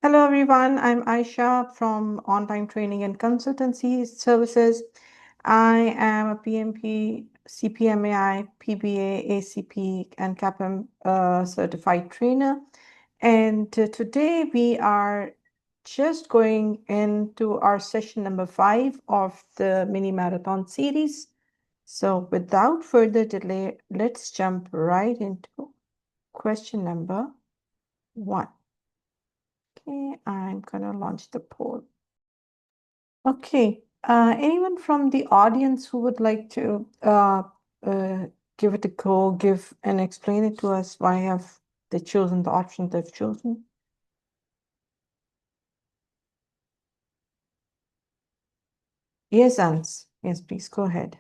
Hello, everyone. I'm Aisha from On-Time Training and Consultancy Services. I am a PMP, CPMAI, PBA, ACP, and CAPM certified trainer. And today we are just going into our session number 5 of the mini marathon series. So without further delay, let's jump right into question number 1. Okay, I'm gonna launch the poll. Okay, anyone from the audience who would like to give it a go, give and explain it to us why have they chosen the option they've chosen? Yes, Ans. Yes, please go ahead.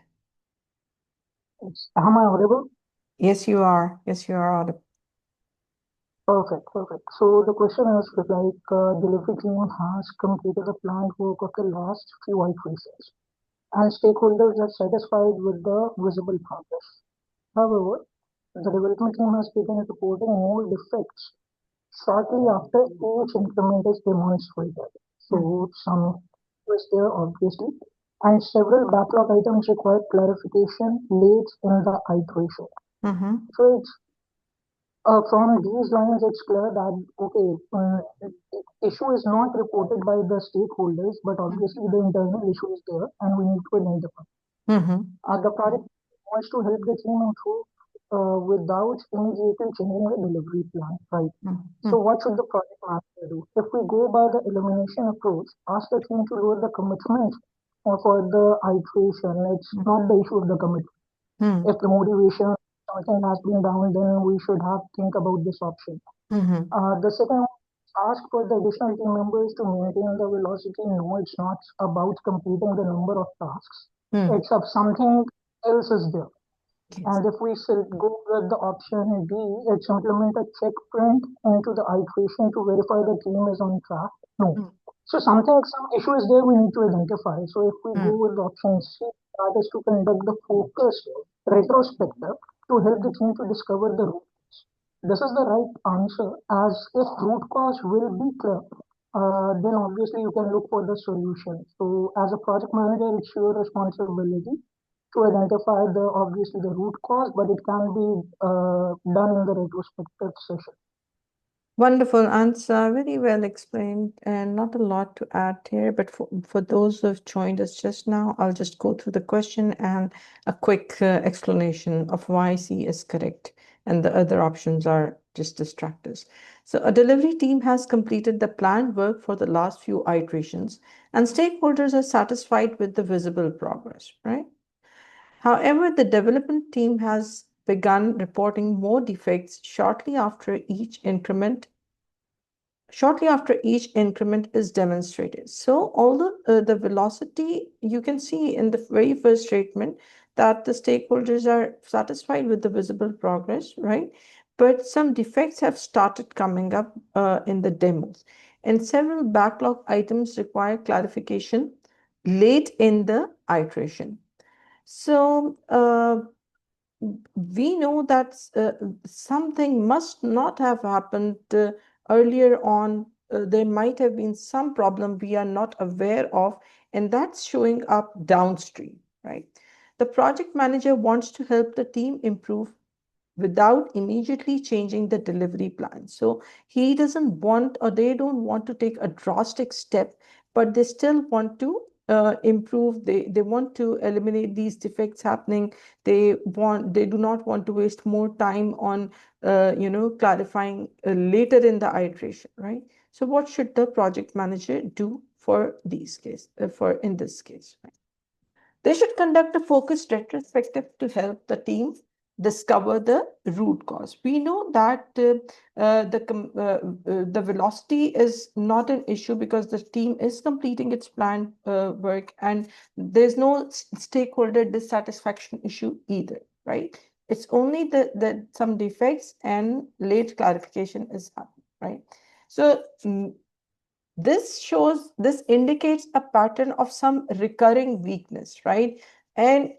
Am I audible? Yes, you are. Yes, you are audible. Perfect, perfect. So the question is delivery team has completed the planned work of the last few iterations, and stakeholders are satisfied with the visible progress. However, the development team has begun reporting more defects shortly after each increment is demonstrated. So some was there obviously, and several backlog items require clarification late in the iteration. Mm-hmm. So it's from these lines, it's clear that okay, issue is not reported by the stakeholders, but obviously the internal issue is there, and we need to identify. Mm-hmm. The project wants to help the team improve without immediately changing the delivery plan, right? Mm-hmm. So what should the project manager do? If we go by the elimination approach, ask the team to lower the commitment for the iteration. It's not the issue of the commitment. Mm-hmm. If the motivation something has been down, then we should have think about this option. Mm-hmm. The second one, ask for the additional team members to maintain the velocity. No, it's not about completing the number of tasks. Mm-hmm. It's of something else is there. Yes. And if we should go with the option B, it's implement a checkpoint into the iteration to verify the team is on track. No. So something, some issue is there we need to identify. So if we go with option C, that is to conduct the focused retrospective to help the team to discover the root. This is the right answer, as if root cause will be clear, then obviously you can look for the solution. So as a project manager, it's your responsibility to identify the obviously the root cause, but it can be done in the retrospective session. Wonderful answer, very well explained, and not a lot to add here. But for those who have joined us just now, I'll just go through the question and a quick explanation of why C is correct, and the other options are just distractors. So, a delivery team has completed the planned work for the last few iterations, and stakeholders are satisfied with the visible progress, right? However, the development team has begun reporting more defects shortly after each increment is demonstrated. So although the velocity, you can see in the very first statement that the stakeholders are satisfied with the visible progress, right? But some defects have started coming up in the demos, and several backlog items require clarification late in the iteration. So we know that something must not have happened earlier on. There might have been some problem we are not aware of, and that's showing up downstream, right? The project manager wants to help the team improve without immediately changing the delivery plan. So he doesn't want, or they don't want to take a drastic step, but they still want to improve. They want to eliminate these defects happening. They do not want to waste more time on clarifying later in the iteration, right? So what should the project manager do for these case for in this case, right? They should conduct a focused retrospective to help the team discover the root cause. We know that the velocity is not an issue because the team is completing its planned work, and there's no stakeholder dissatisfaction issue either, right? It's only that some defects and late clarification is happening, right? So this indicates a pattern of some recurring weakness, right? And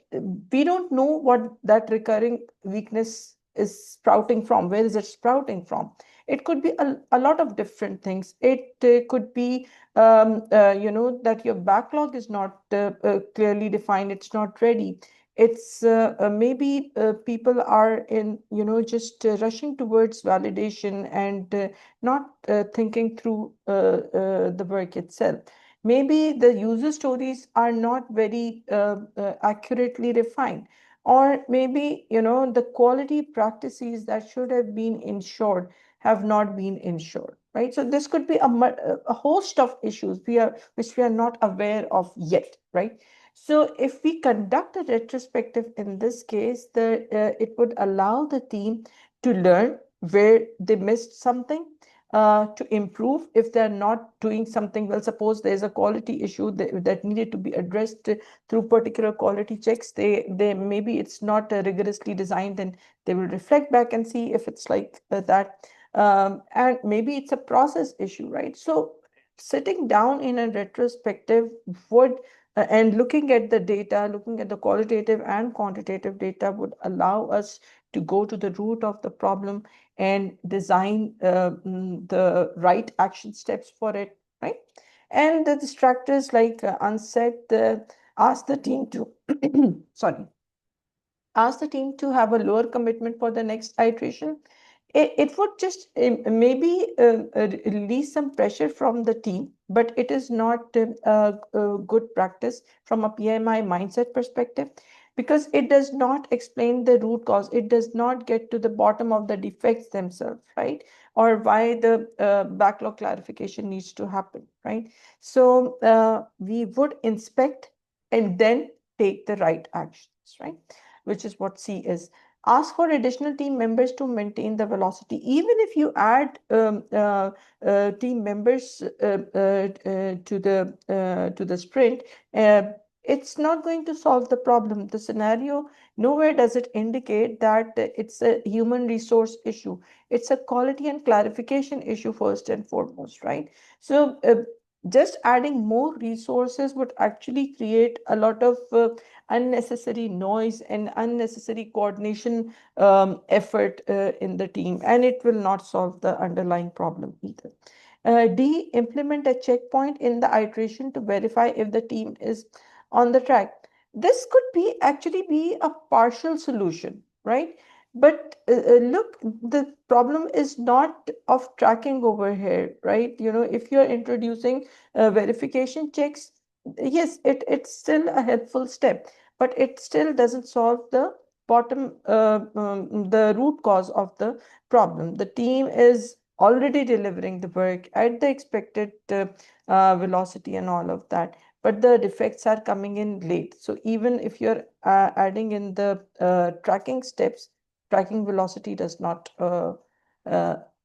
we don't know what that recurring weakness is sprouting from. Where is it sprouting from? It could be a lot of different things. It could be that your backlog is not clearly defined, it's not ready. It's maybe people are in, just rushing towards validation and not thinking through the work itself. Maybe the user stories are not very accurately refined, or maybe the quality practices that should have been ensured have not been ensured, right? So this could be a host of issues which we are not aware of yet, right? So if we conduct a retrospective in this case, it would allow the team to learn where they missed something, to improve if they're not doing something well. Suppose there's a quality issue that needed to be addressed through particular quality checks. They maybe it's not rigorously designed, and they will reflect back and see if it's like that. And maybe it's a process issue, right? So sitting down in a retrospective would and looking at the data, looking at the qualitative and quantitative data, would allow us to go to the root of the problem and design the right action steps for it, right? And the distractors like unset, ask the team to, sorry, ask the team to have a lower commitment for the next iteration. It would just maybe release some pressure from the team, but it is not a good practice from a PMI mindset perspective, because it does not explain the root cause. It does not get to the bottom of the defects themselves, right? Or why the backlog clarification needs to happen, right? So we would inspect and then take the right actions, right? Which is what C is. Ask for additional team members to maintain the velocity. Even if you add team members to the sprint, it's not going to solve the problem. The scenario, nowhere does it indicate that it's a human resource issue. It's a quality and clarification issue first and foremost, right? So just adding more resources would actually create a lot of unnecessary noise and unnecessary coordination effort in the team, and it will not solve the underlying problem either. D, implement a checkpoint in the iteration to verify if the team is on the track. This could be actually be a partial solution, right? But look, the problem is not of tracking over here, right? If you're introducing verification checks, yes, it's still a helpful step, but it still doesn't solve the the root cause of the problem. The team is already delivering the work at the expected velocity and all of that, but the defects are coming in late. So even if you're adding in the tracking steps, tracking velocity does not uh,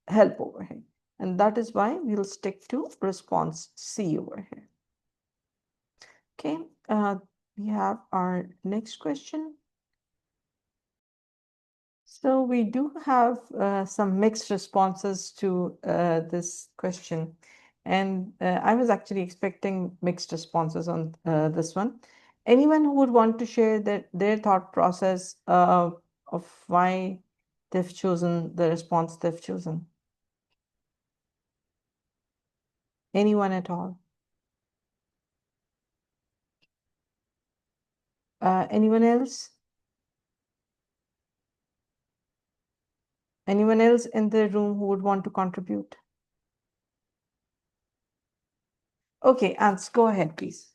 help over here. And that is why we'll stick to response C over here. Okay, we have our next question. So we do have some mixed responses to this question. And I was actually expecting mixed responses on this one. Anyone who would want to share their thought process of why they've chosen the response they've chosen? Anyone at all? Anyone else? Anyone else in the room who would want to contribute? Okay, Ants, go ahead, please.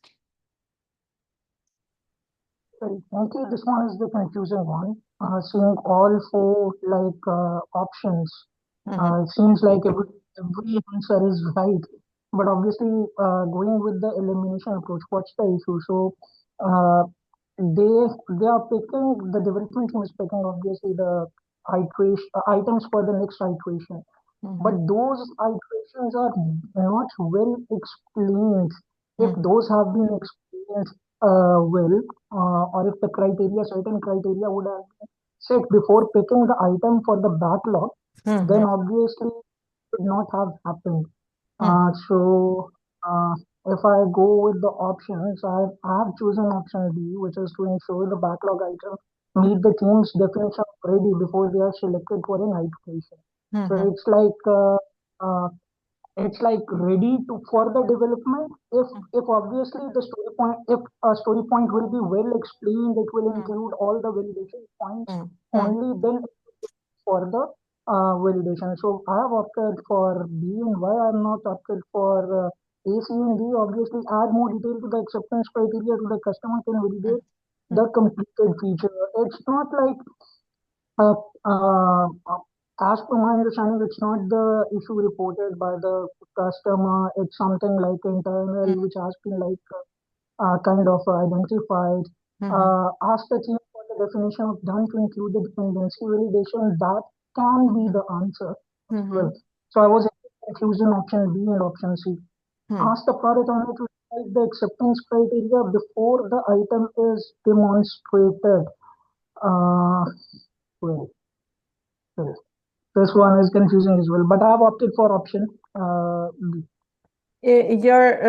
Frankly, this one is the confusing one. Seeing all four options, it seems like every answer is right. But obviously, going with the elimination approach, what's the issue? So uh, they they are picking the development team is picking obviously the iteration items for the next iteration. But those iterations are not well explained. If those have been explained well, or if the criteria, certain criteria would have been set before picking the item for the backlog, then obviously it would not have happened. So if I go with the options, I have chosen option B, which is to ensure the backlog item meet the team's definition of ready before they are selected for an iteration. So it's like ready to for the development if obviously the story point if a story point will be well explained, it will include all the validation points, only then for the validation. So I have opted for B, and why I'm not opted for A, C, and D. Obviously, add more detail to the acceptance criteria to the customer can validate the completed feature. It's not like uh, uh, uh, as per my understanding, it's not the issue reported by the customer. It's something like internal, which has been like kind of identified. Ask the team for the definition of done to include the dependency validation. That can be the answer as well. So I was confused in option B and option C. Ask the product owner to write the acceptance criteria before the item is demonstrated. Uh, well, well, this one is confusing as well, but I have opted for option B. Your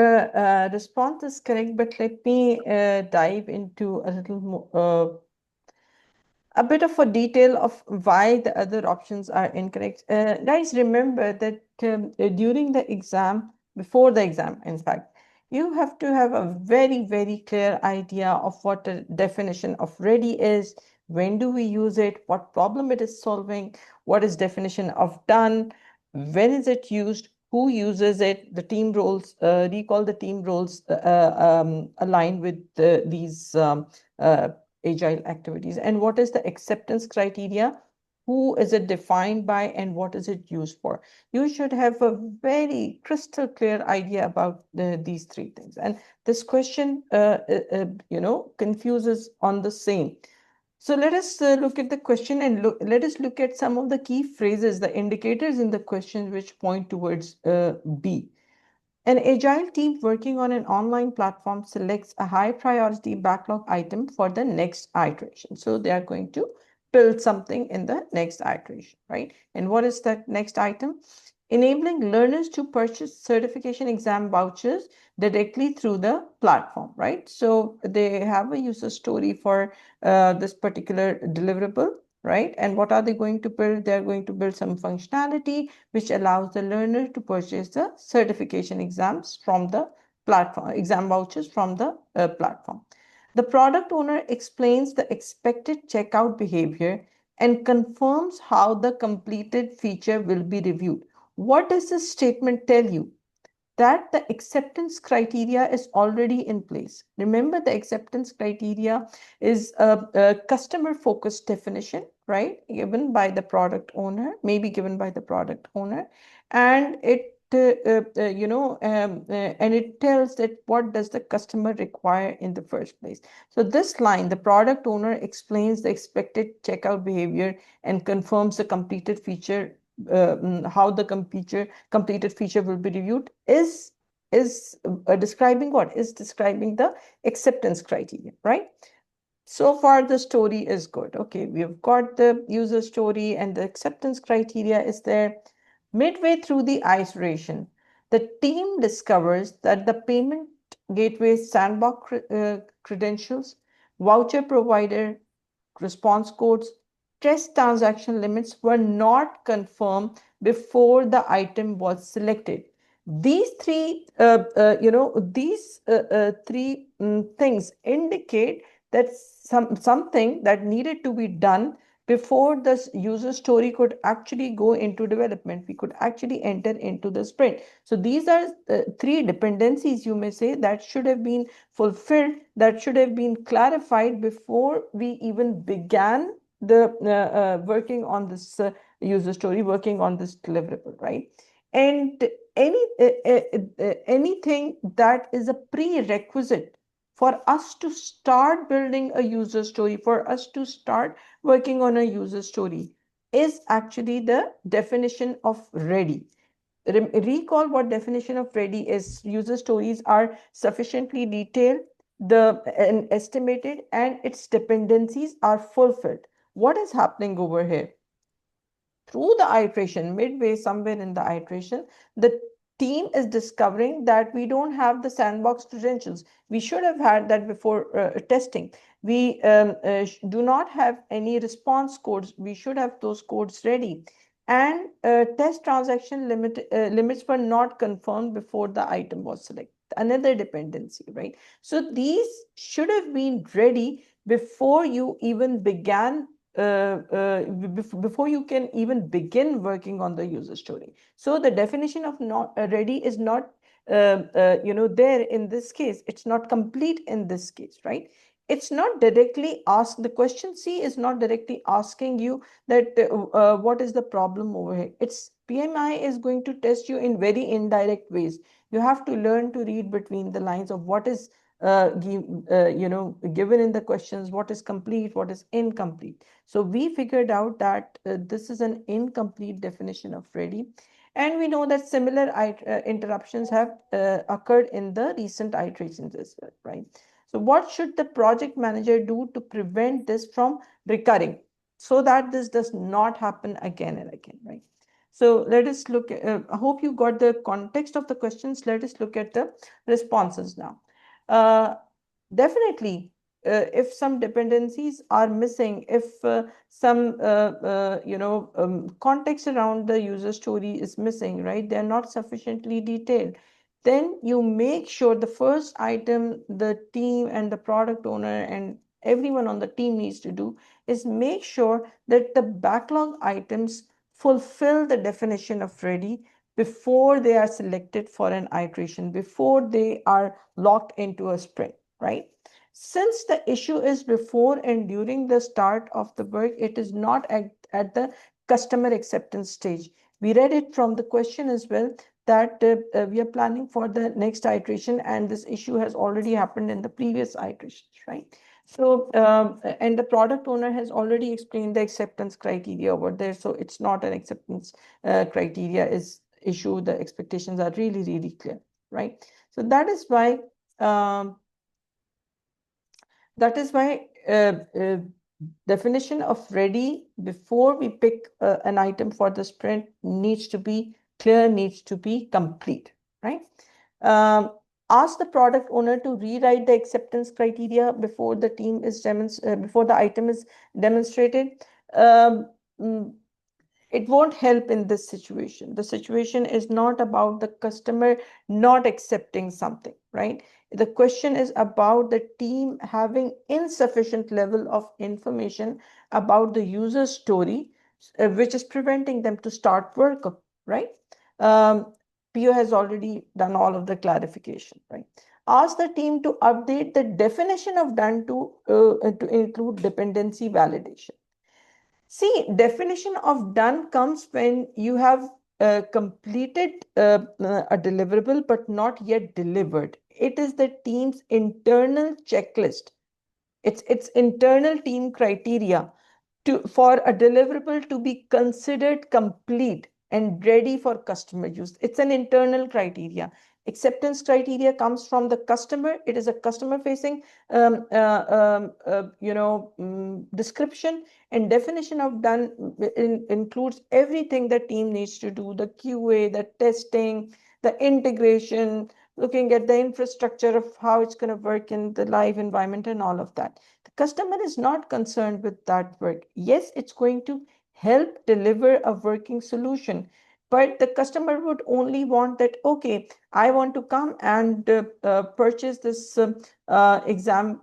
response is correct, but let me dive into a little more, a bit of a detail of why the other options are incorrect. Guys, remember that during the exam, before the exam, in fact, you have to have a very, very clear idea of what the definition of ready is, when do we use it, what problem it is solving, what is definition of done, when is it used, who uses it, the team roles, recall the team roles aligned with these uh, agile activities, and what is the acceptance criteria, who is it defined by, and what is it used for. You should have a very crystal clear idea about these three things, and this question confuses on the same. So let us look at the question, and let us look at some of the key phrases, the indicators in the question which point towards B. An agile team working on an online platform selects a high priority backlog item for the next iteration. So they are going to build something in the next iteration, right? And what is that next item? Enabling learners to purchase certification exam vouchers directly through the platform, right? So they have a user story for this particular deliverable, right? And what are they going to build? They're going to build some functionality which allows the learner to purchase the certification exams from the platform, exam vouchers from the platform. The product owner explains the expected checkout behavior and confirms how the completed feature will be reviewed. What does this statement tell you? That the acceptance criteria is already in place. Remember, the acceptance criteria is a customer focused definition, right? Given by the product owner, maybe given by the product owner, and and it tells that what does the customer require in the first place. So this line, the product owner explains the expected checkout behavior and confirms the completed feature, how the completed feature will be reviewed, is describing what? Is describing the acceptance criteria, right? So far the story is good. Okay, we've got the user story and the acceptance criteria is there. Midway through the iteration, the team discovers that the payment gateway sandbox credentials, voucher provider response codes, test transaction limits were not confirmed before the item was selected. These three, three things indicate that something that needed to be done before this user story could actually go into development. We could actually enter into the sprint. So these are three dependencies, you may say, that should have been fulfilled, that should have been clarified before we even began the working on this user story, working on this deliverable, right? And anything that is a prerequisite for us to start building a user story, for us to start working on a user story, is actually the definition of ready. Recall what definition of ready is. User stories are sufficiently detailed, and estimated, and its dependencies are fulfilled. What is happening over here? Through the iteration, midway somewhere in the iteration, the team is discovering that we don't have the sandbox credentials. We should have had that before testing. We do not have any response codes. We should have those codes ready. and test transaction limits were not confirmed before the item was selected. Another dependency, right? So these should have been ready before you even began before you can even begin working on the user story. So the definition of not ready is not there in this case. It's not complete in this case, right? It's not directly asked. The question C is not directly asking you that what is the problem over here. It's PMI is going to test you in very indirect ways. You have to learn to read between the lines of what is given in the questions, what is complete, what is incomplete. So we figured out that this is an incomplete definition of ready. And we know that similar interruptions have occurred in the recent iterations as well, right? So what should the project manager do to prevent this from recurring, so that this does not happen again and again, right? So let us look at, I hope you got the context of the questions. Let us look at the responses now. Uh, Definitely, if some dependencies are missing, if some context around the user story is missing, right? They're not sufficiently detailed. Then you make sure the first item the team and the product owner and everyone on the team needs to do is make sure that the backlog items fulfill the definition of ready before they are selected for an iteration, before they are locked into a sprint, right? Since the issue is before and during the start of the work, it is not at the customer acceptance stage. We read it from the question as well, that we are planning for the next iteration and this issue has already happened in the previous iterations, right? So, and the product owner has already explained the acceptance criteria over there. So it's not an acceptance criteria is issue. The expectations are really, really clear, right? So that is why um, that is why definition of ready before we pick an item for the sprint needs to be clear, needs to be complete, right? Um, Ask the product owner to rewrite the acceptance criteria before the team is before the item is demonstrated. Um, mm, it won't help in this situation. The situation is not about the customer not accepting something, right? The question is about the team having insufficient level of information about the user story, which is preventing them to start work, right? Um, PO has already done all of the clarification, right? Ask the team to update the definition of done to include dependency validation. See, definition of done comes when you have completed a deliverable but not yet delivered. It is the team's internal checklist. It's internal team criteria for a deliverable to be considered complete and ready for customer use. It's an internal criteria. Acceptance criteria comes from the customer. It is a customer facing description, and definition of done includes everything the team needs to do: the QA, the testing, the integration, looking at the infrastructure of how it's going to work in the live environment and all of that. The customer is not concerned with that work. Yes, it's going to help deliver a working solution, but the customer would only want that, okay, I want to come and purchase this exam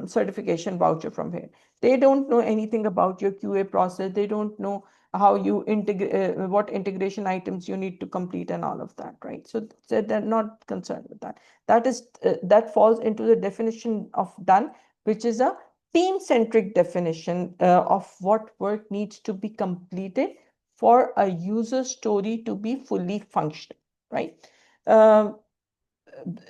certification voucher from here. They don't know anything about your QA process. They don't know how you integrate, what integration items you need to complete and all of that, right? So they're not concerned with that. That falls into the definition of done, which is a team-centric definition of what work needs to be completed for a user story to be fully functional, right? Um,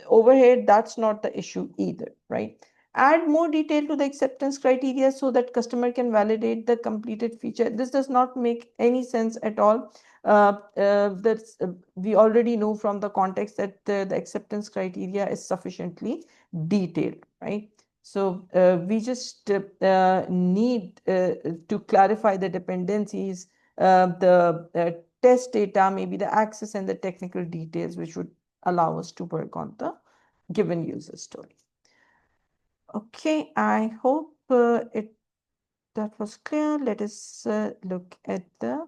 Over here, that's not the issue either, right? Add more detail to the acceptance criteria so that customer can validate the completed feature. This does not make any sense at all. We already know from the context that the acceptance criteria is sufficiently detailed, right? So we just need to clarify the dependencies, the test data, maybe the access and the technical details, which would allow us to work on the given user story. Okay, I hope it that was clear. Let us look at the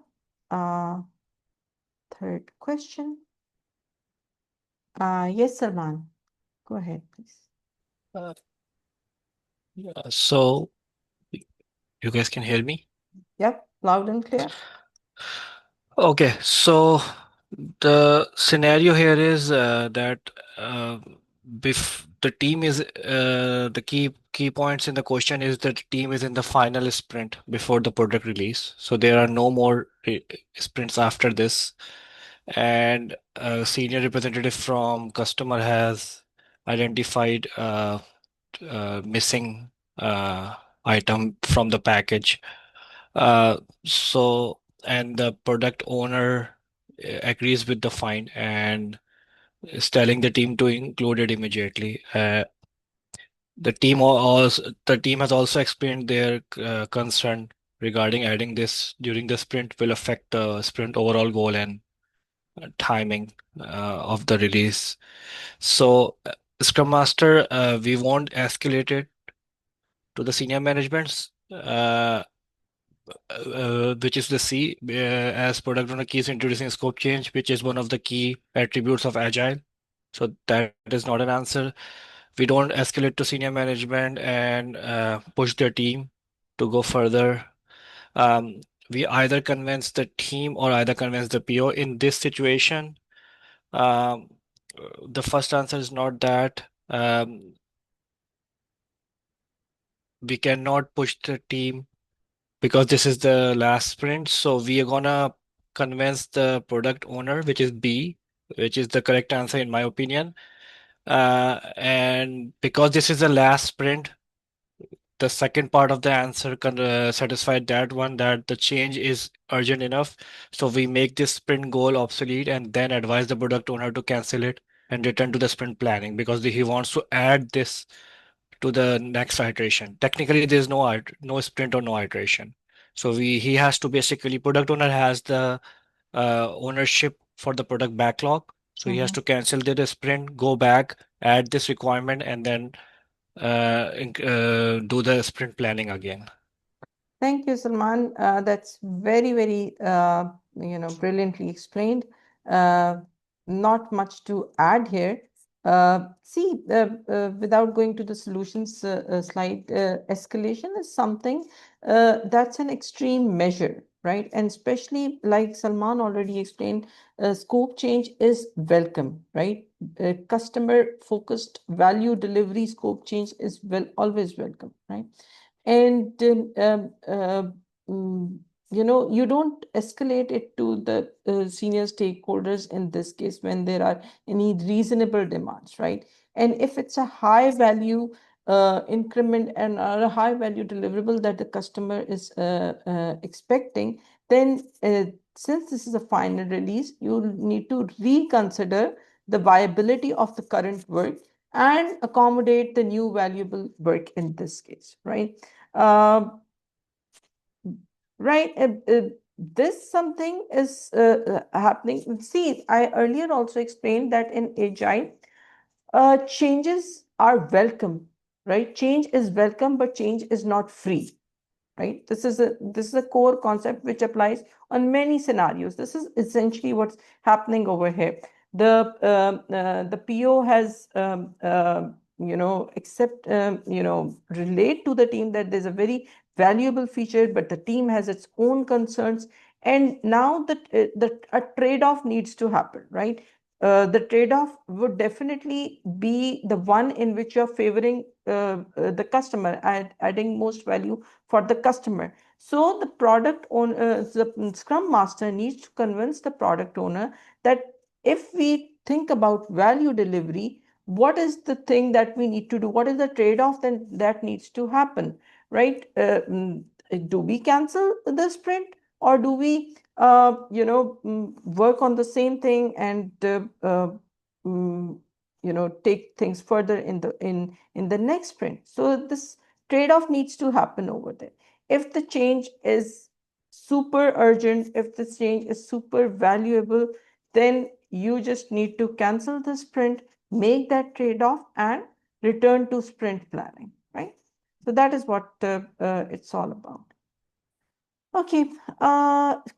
third question. Yes, Salman, go ahead, please. Uh, yeah, so you guys can hear me? Yep, loud and clear. Okay, so the scenario here is that the team is the key points in the question is that the team is in the final sprint before the product release. So there are no more sprints after this, and a senior representative from customer has identified missing uh, item from the package. Uh, so, and the product owner agrees with the find and is telling the team to include it immediately. The team has also explained their concern regarding adding this during the sprint will affect the sprint overall goal and timing of the release. So, Scrum Master, we won't escalate it to the senior managements. Which is the C, as product owner keeps introducing scope change, which is one of the key attributes of Agile. So that is not an answer. We don't escalate to senior management and push their team to go further. Um, we either convince the team or either convince the PO. In this situation, um, the first answer is not that. We cannot push the team because this is the last sprint. So we are gonna convince the product owner, which is B, which is the correct answer in my opinion. And because this is the last sprint, the second part of the answer can satisfy that one that the change is urgent enough. So we make this sprint goal obsolete and then advise the product owner to cancel it and return to the sprint planning because he wants to add this to the next iteration. Technically, there's no sprint or no iteration. So he has to basically product owner has the ownership for the product backlog. So he has Mhm. to cancel the sprint, go back, add this requirement, and then do the sprint planning again. Thank you, Salman. That's very, very, brilliantly explained. Uh, Not much to add here. Without going to the solutions slide, escalation is something that's an extreme measure, right? And especially like Salman already explained, scope change is welcome, right? Customer-focused value delivery scope change is always welcome, right? And mm, you don't escalate it to the senior stakeholders in this case when there are any reasonable demands, right? And if it's a high value increment and or a high value deliverable that the customer is expecting, then since this is a final release, you need to reconsider the viability of the current work and accommodate the new valuable work in this case, right? Uh, right. This something is happening. See, I earlier also explained that in Agile, changes are welcome, right? Change is welcome, but change is not free, right? This is a core concept which applies on many scenarios. This is essentially what's happening over here. The PO has relate to the team that there's a very valuable feature, but the team has its own concerns, and now that a trade-off needs to happen, right? The trade-off would definitely be the one in which you're favoring the customer, adding most value for the customer. So the product owner, the Scrum Master needs to convince the product owner that if we think about value delivery, what is the thing that we need to do? What is the trade-off then that needs to happen, right? Do we cancel the sprint, or do we, work on the same thing and mm, take things further in the next sprint? So this trade-off needs to happen over there. If the change is super urgent, if the change is super valuable, then you just need to cancel the sprint, make that trade-off, and return to sprint planning, right? So that is what it's all about. Okay,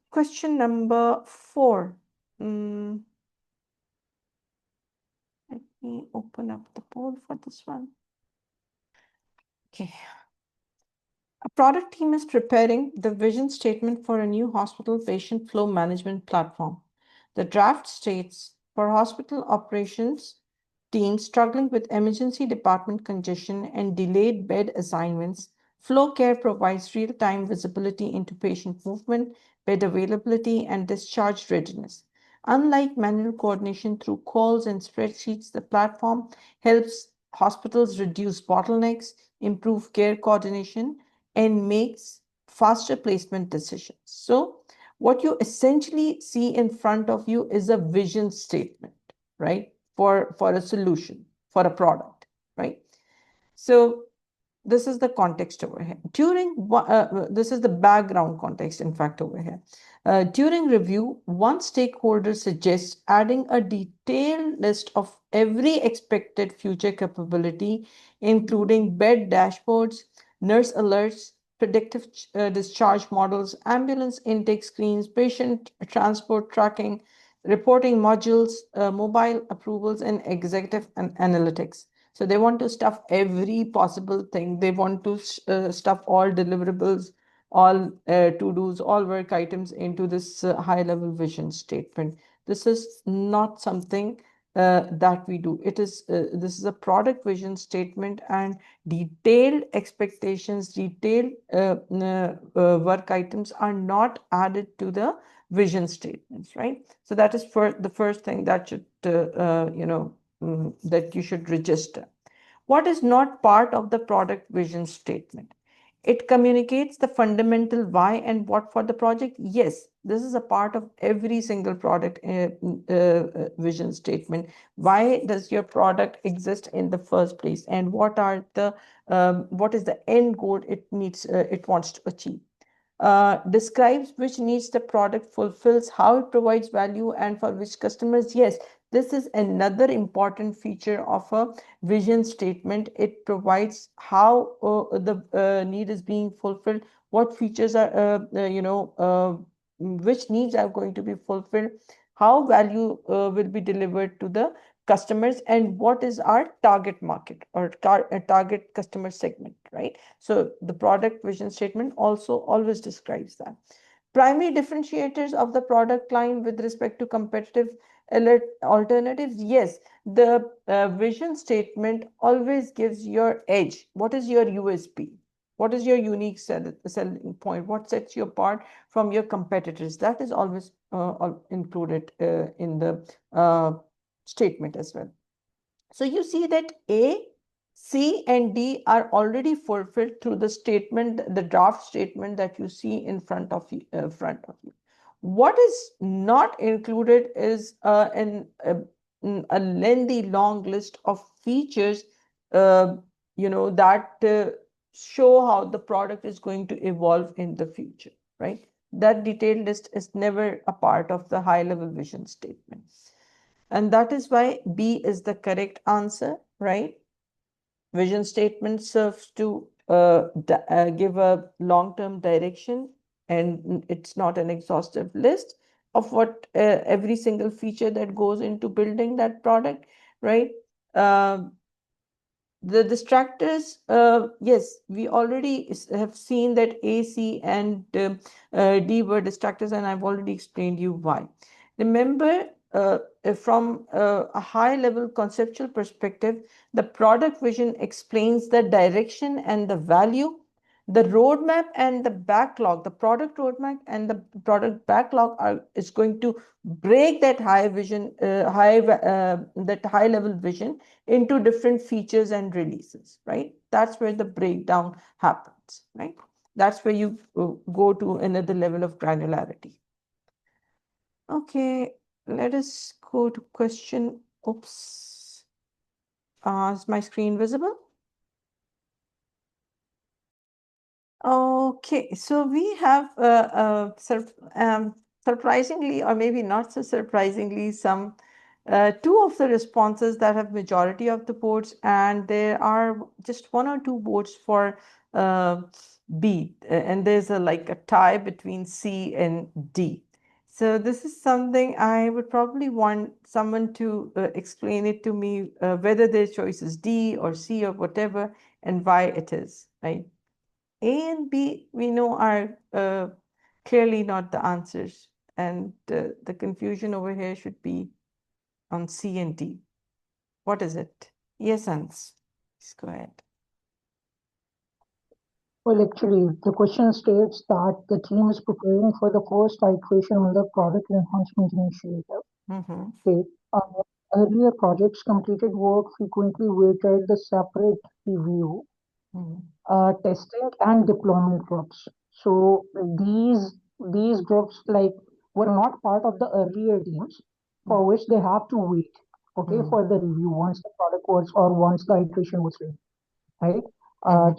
question number 4. Mm, let me open up the poll for this one. Okay. A product team is preparing the vision statement for a new hospital patient flow management platform. The draft states for hospital operations teams struggling with emergency department congestion and delayed bed assignments, Flow Care provides real time visibility into patient movement, bed availability, and discharge readiness. Unlike manual coordination through calls and spreadsheets, the platform helps hospitals reduce bottlenecks, improve care coordination, and makes faster placement decisions. So, what you essentially see in front of you is a vision statement, right? For a solution, for a product, right? So, this is the context over here. This is the background context, in fact, over here. During review, one stakeholder suggests adding a detailed list of every expected future capability, including bed dashboards, nurse alerts, predictive discharge models, ambulance intake screens, patient transport tracking, reporting modules, mobile approvals, and executive analytics. So they want to stuff every possible thing. They want to stuff all deliverables, all to-dos, all work items into this high-level vision statement. This is not something that we do. This is a product vision statement, and detailed expectations, detailed work items are not added to the vision statements, right? So that is for the first thing that should that you should register. What is not part of the product vision statement? It communicates the fundamental why and what for the project. Yes, this is a part of every single product vision statement. Why does your product exist in the first place, and what is the end goal it wants to achieve? Describes which needs the product fulfills, how it provides value, and for which customers. Yes, this is another important feature of a vision statement. It provides how the need is being fulfilled, what features are, which needs are going to be fulfilled, how value will be delivered to the customers, and what is our target market or target customer segment, right? So the product vision statement also always describes that. Primary differentiators of the product line with respect to competitive alternatives. Yes, the vision statement always gives your edge. What is your USP? What is your unique selling point? What sets you apart from your competitors? That is always included in the statement as well. So you see that A, C, and D are already fulfilled through the statement, the draft statement that you see in front of you. What is not included is a lengthy, long list of features, that show how the product is going to evolve in the future, right? That detailed list is never a part of the high-level vision statement. And that is why B is the correct answer, right? Vision statement serves to give a long-term direction, and it's not an exhaustive list of what every single feature that goes into building that product, right? The distractors, yes, we already have seen that A, C, and D were distractors, and I've already explained you why. Remember, from a high level conceptual perspective, the product vision explains the direction and the value. The roadmap and the backlog, the product roadmap and the product backlog is going to break that that high level vision into different features and releases, right? That's where the breakdown happens, right? That's where you go to another level of granularity. Okay, let us go to question. Oops. Is my screen visible? Okay, so we have surprisingly, or maybe not so surprisingly, some two of the responses that have majority of the votes, and there are just one or two votes for B, and there's like a tie between C and D. So this is something I would probably want someone to explain it to me, whether their choice is D or C or whatever, and why it is, right? A and B, we know, are clearly not the answers, and the confusion over here should be on C and D. What is it? Yes, Hans. Please go ahead. Well, actually, the question states that the team is preparing for the first iteration on the product enhancement initiative. Mm-hmm. Okay. Earlier projects completed work frequently waited the separate review, testing and deployment groups. So these groups like were not part of the earlier teams for which they have to wait, okay, for the review once the product was or once the iteration was ready, right?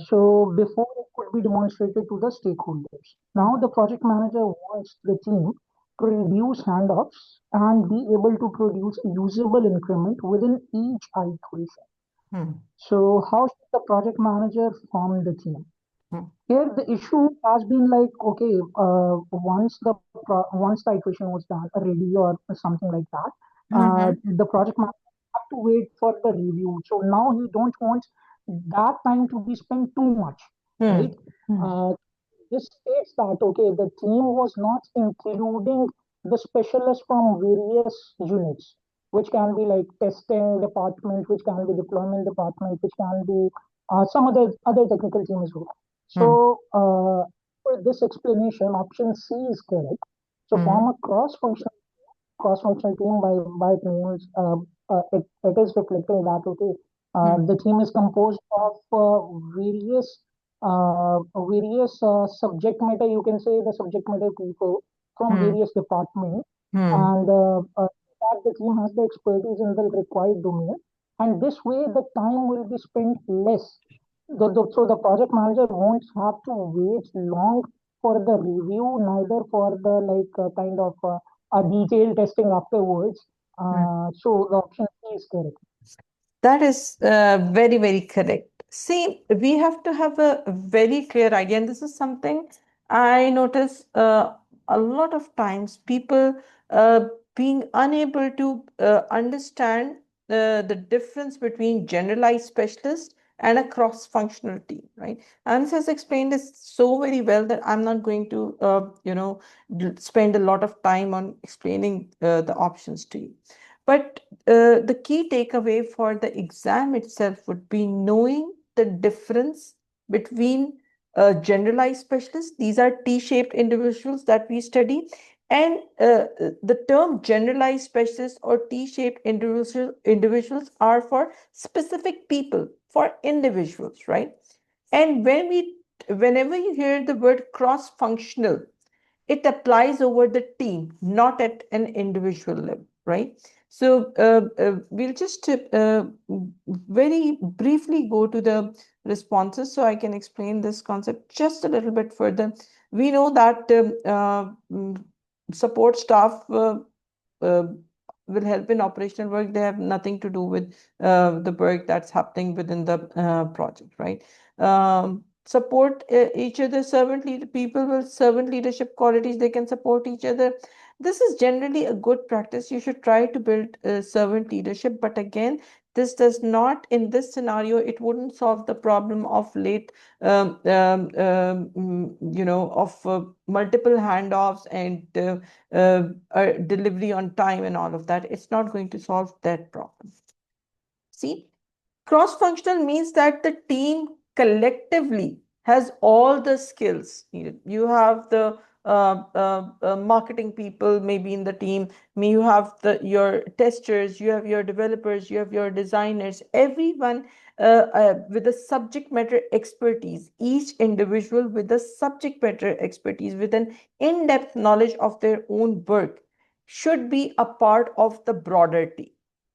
So before it could be demonstrated to the stakeholders. Now the project manager wants the team to reduce handoffs and be able to produce a usable increment within each iteration. So how should the project manager form the team? Here the issue has been like, okay, once the iteration was done ready or something like that, the project manager have to wait for the review. So now he don't want that time to be spent too much, right? Uh, this states that okay, the team was not including the specialists from various units, which can be like testing department, which can be deployment department, which can be some other technical team as well. So for this explanation, option C is correct. So form a cross-functional team by it means it is reflecting that okay, the team is composed of various subject matter. You can say the subject matter people from various departments, and that the team has the expertise in the required domain, and this way the time will be spent less. So the project manager won't have to wait long for the review, neither for the like kind of a detailed testing afterwards. So the option C is correct. That is very, very correct. See, we have to have a very clear idea, and this is something I notice a lot of times people being unable to understand the difference between generalized specialist and a cross-functional team, right? Ans has explained this so very well that I'm not going to, spend a lot of time on explaining the options to you. But the key takeaway for the exam itself would be knowing the difference between generalized specialists, these are T-shaped individuals that we study, and the term generalized specialists or T-shaped individuals are for specific people, for individuals, right? And whenever you hear the word cross-functional, it applies over the team, not at an individual level, right? So we'll just very briefly go to the responses so I can explain this concept just a little bit further. We know that support staff uh, will help in operational work. They have nothing to do with the work that's happening within the project, right? Support each other. Servant lead people with servant leadership qualities, they can support each other. This is generally a good practice. You should try to build servant leadership, but again, this does not, in this scenario, it wouldn't solve the problem of late of multiple handoffs and delivery on time and all of that. It's not going to solve that problem. See, cross-functional means that the team collectively has all the skills needed. You have the marketing people maybe in the team, may you have your testers, you have your developers, you have your designers, everyone with a subject matter expertise, each individual with a subject matter expertise, with an in-depth knowledge of their own work should be a part of the broader team,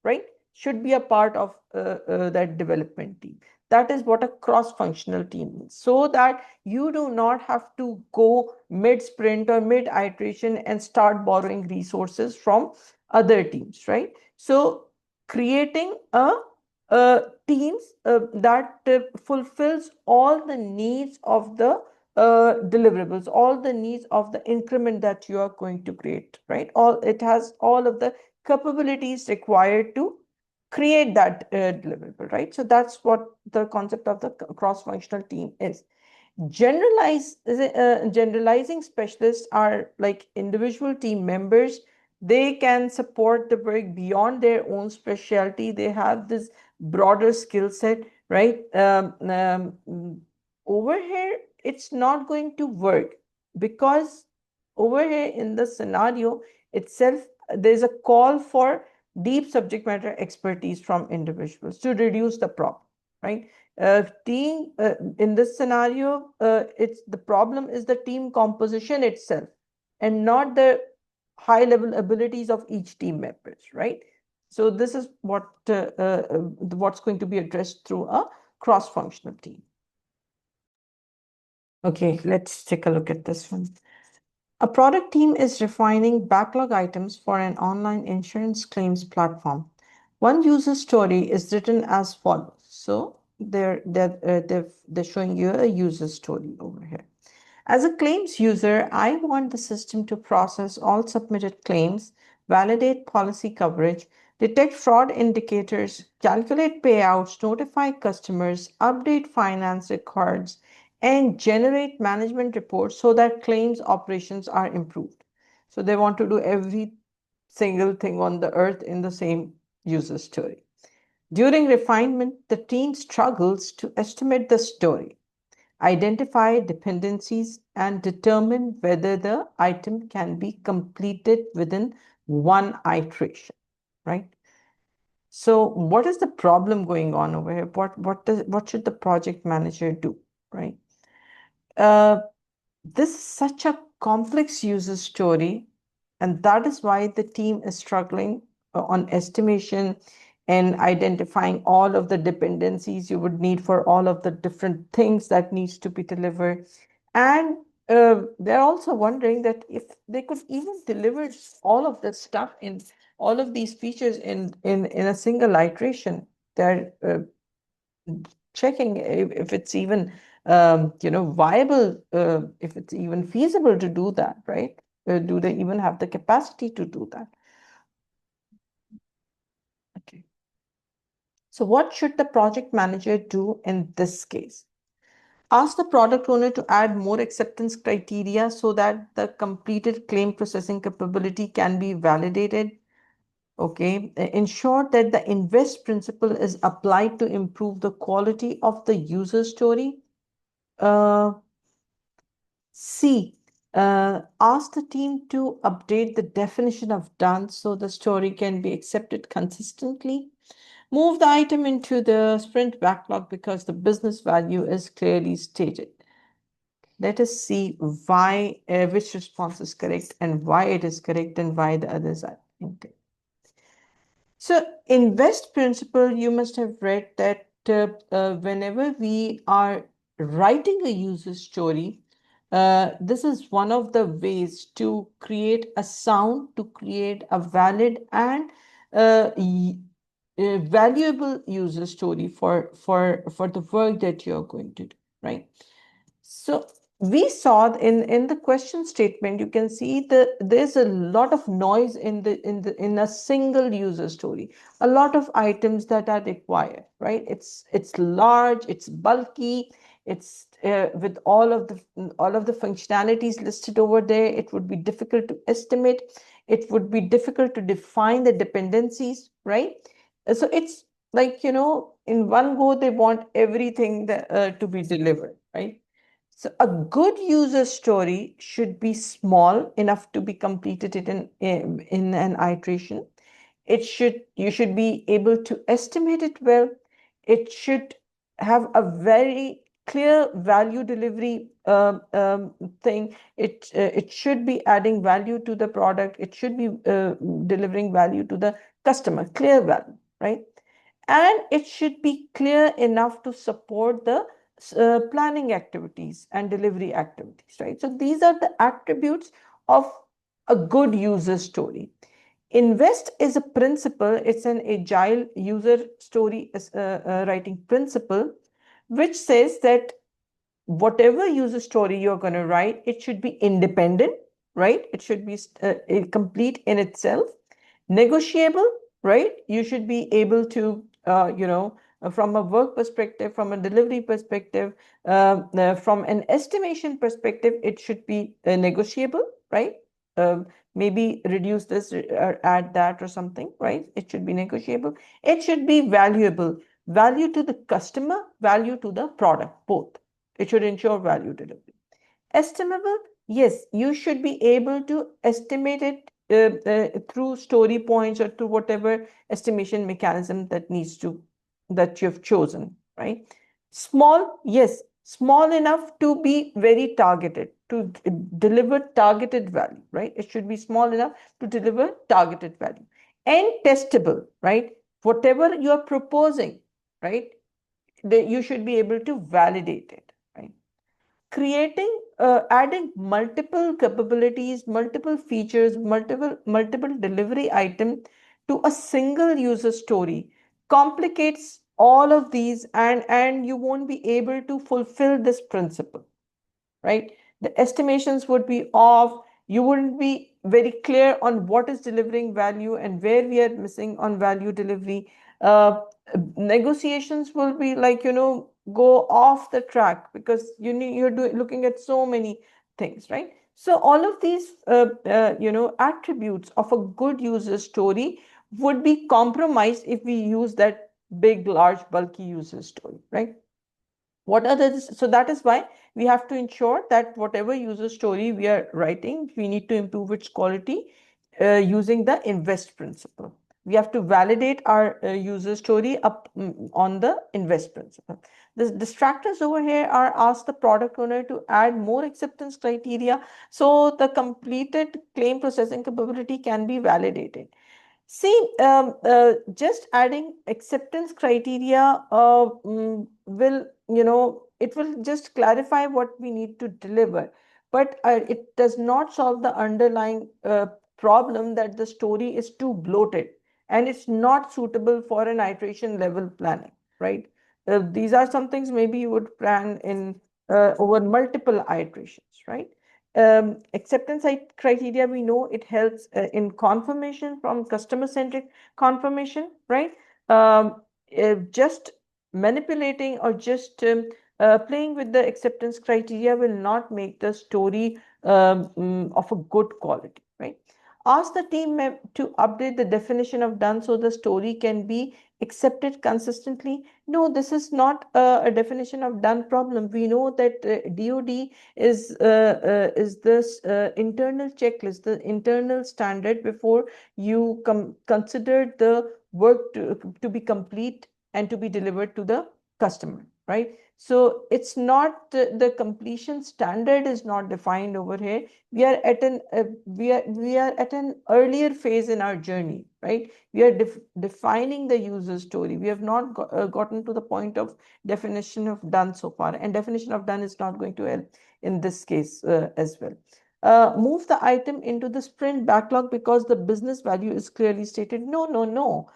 right? Should be a part of that development team. That is what a cross-functional team means. So that you do not have to go mid-sprint or mid-iteration and start borrowing resources from other teams, right? So creating teams that fulfills all the needs of the deliverables, all the needs of the increment that you are going to create, right? It has all of the capabilities required to create that deliverable, right? So that's what the concept of the cross-functional team is. Generalizing specialists are like individual team members. They can support the work beyond their own specialty. They have this broader skill set, right? Over here, it's not going to work because over here in the scenario itself, there's a call for deep subject matter expertise from individuals to reduce the problem, right? Team in this scenario, it's the problem is the team composition itself and not the high level abilities of each team members, right? So this is what's going to be addressed through a cross-functional team. Okay, let's take a look at this one. A product team is refining backlog items for an online insurance claims platform. One user story is written as follows. So they're showing you a user story over here. As a claims user, I want the system to process all submitted claims, validate policy coverage, detect fraud indicators, calculate payouts, notify customers, update finance records, and generate management reports so that claims operations are improved. So they want to do every single thing on the earth in the same user story. During refinement, the team struggles to estimate the story, identify dependencies, and determine whether the item can be completed within one iteration, right? So what is the problem going on over here? What should the project manager do, right? This is such a complex user story, and that is why the team is struggling on estimation and identifying all of the dependencies you would need for all of the different things that needs to be delivered. And they're also wondering that if they could even deliver all of this stuff in all of these features in a single iteration, they're checking if it's even viable, if it's even feasible to do that, right? Do they even have the capacity to do that? Okay. So what should the project manager do in this case? Ask the product owner to add more acceptance criteria so that the completed claim processing capability can be validated. Okay. Ensure that the invest principle is applied to improve the quality of the user story. C. Ask the team to update the definition of done so the story can be accepted consistently. Move the item into the sprint backlog because the business value is clearly stated. Let us see why which response is correct and why it is correct and why the others are incorrect. So invest principle, you must have read that whenever we are writing a user story, this is one of the ways to create a sound, to create a valid and valuable user story for the work that you're going to do, right? So we saw in the question statement, you can see there's a lot of noise in a single user story, a lot of items that are required, right? It's large, it's bulky, it's with all of the functionalities listed over there. It would be difficult to estimate. It would be difficult to define the dependencies, right? So it's like, in one go, they want everything to be delivered, right? So a good user story should be small enough to be completed in an iteration. You should be able to estimate it well. It should have a very clear value delivery thing. It should be adding value to the product. It should be delivering value to the customer, clear value, right? And it should be clear enough to support the planning activities and delivery activities, right? So these are the attributes of a good user story. Invest is a principle. It's an agile user story writing principle, which says that whatever user story you're going to write, it should be independent, right? It should be complete in itself, negotiable, right? You should be able to, from a work perspective, from a delivery perspective, from an estimation perspective, it should be negotiable, right? Maybe reduce this or add that or something, right? It should be negotiable. It should be valuable, value to the customer, value to the product, both. It should ensure value delivery. Estimable, yes, you should be able to estimate it through story points or through whatever estimation mechanism that you've chosen, right? Small, yes, small enough to be very targeted, to deliver targeted value, right? It should be small enough to deliver targeted value. And testable, right? Whatever you are proposing, right? You should be able to validate it, right? Creating, adding multiple capabilities, multiple features, multiple delivery item to a single user story complicates all of these, and you won't be able to fulfill this principle, right? The estimations would be off. You wouldn't be very clear on what is delivering value and where we are missing on value delivery. Negotiations will be like, go off the track because you're looking at so many things, right? So all of these, attributes of a good user story would be compromised if we use that big, large, bulky user story, right? What are the, so that is why we have to ensure that whatever user story we are writing, we need to improve its quality using the invest principle. We have to validate our user story up on the invest principle. The distractors over here are ask the product owner to add more acceptance criteria so the completed claim processing capability can be validated. See, just adding acceptance criteria will, it will just clarify what we need to deliver, but it does not solve the underlying problem that the story is too bloated and it's not suitable for an iteration level planning, right? These are some things maybe you would plan in over multiple iterations, right? Acceptance criteria, we know it helps in confirmation from customer-centric confirmation, right? Just manipulating or just playing with the acceptance criteria will not make the story of a good quality, right? Ask the team to update the definition of done so the story can be accepted consistently. No, this is not a definition of done problem. We know that DoD is this internal checklist, the internal standard before you consider the work to be complete and to be delivered to the customer, right? So it's not the completion standard is not defined over here. We are at an we are at an earlier phase in our journey, right? We are defining the user story. We have not gotten to the point of definition of done so far, and definition of done is not going to help in this case as well. Move the item into the sprint backlog because the business value is clearly stated. No, no, no.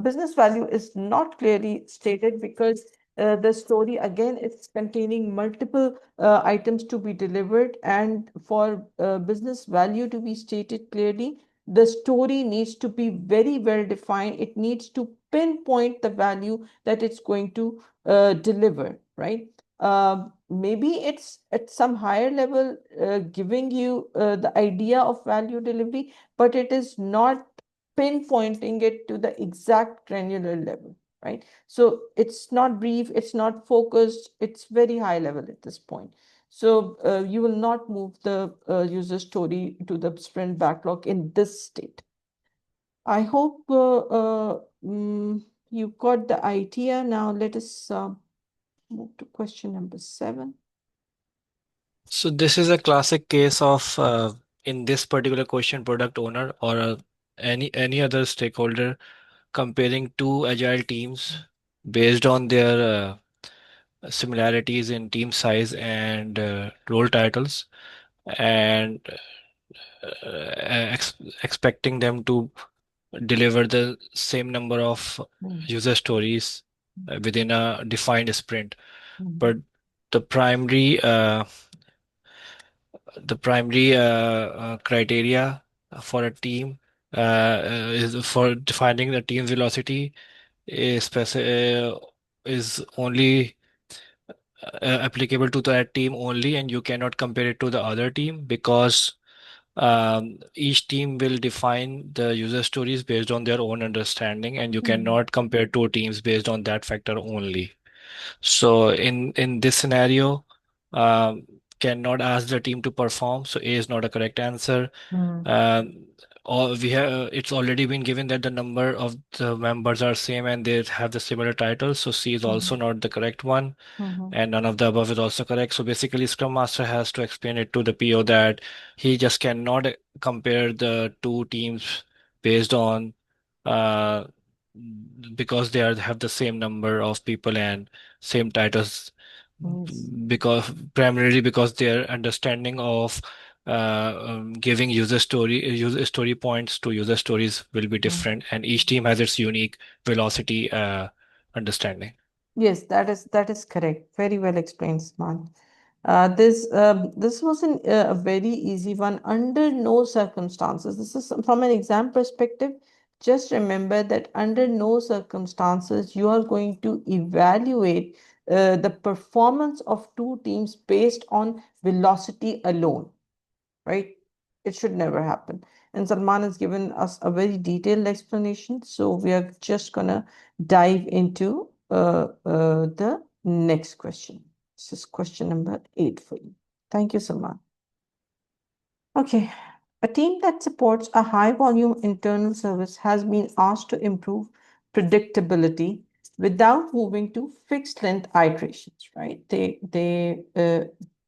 Business value is not clearly stated because the story again is containing multiple items to be delivered, and for business value to be stated clearly, the story needs to be very well defined. It needs to pinpoint the value that it's going to deliver, right? Maybe it's at some higher level giving you the idea of value delivery, but it is not pinpointing it to the exact granular level, right? So it's not brief, it's not focused, it's very high level at this point. So you will not move the user story to the sprint backlog in this state. I hope you got the idea. Now let us move to question number 7. So this is a classic case of in this particular question, product owner or any other stakeholder comparing two agile teams based on their similarities in team size and role titles, and expecting them to deliver the same number of user stories within a defined sprint. But the primary criteria for a team is for defining the team's velocity is only applicable to that team only, and you cannot compare it to the other team because each team will define the user stories based on their own understanding, and you cannot compare two teams based on that factor only. So in this scenario, um, cannot ask the team to perform. So A is not a correct answer. Mm. Um, or we have it's already been given that the number of the members are same and they have the similar titles. So C is also not the correct one, Mhm. and none of the above is also correct. So basically, Scrum Master has to explain it to the PO that he just cannot compare the two teams based on uh, because they have the same number of people and same titles, Yes. because primarily because their understanding of giving user story points to user stories will be Mm. different, and each team has its unique velocity understanding. Yes, that is correct. Very well explained, Sman. This was a very easy one. Under no circumstances. This is from an exam perspective. Just remember that under no circumstances you are going to evaluate the performance of two teams based on velocity alone, right? It should never happen. And Salman has given us a very detailed explanation. So we are just gonna dive into the next question. This is question number 8 for you. Thank you, Salman. Okay. A team that supports a high volume internal service has been asked to improve predictability without moving to fixed length iterations, right?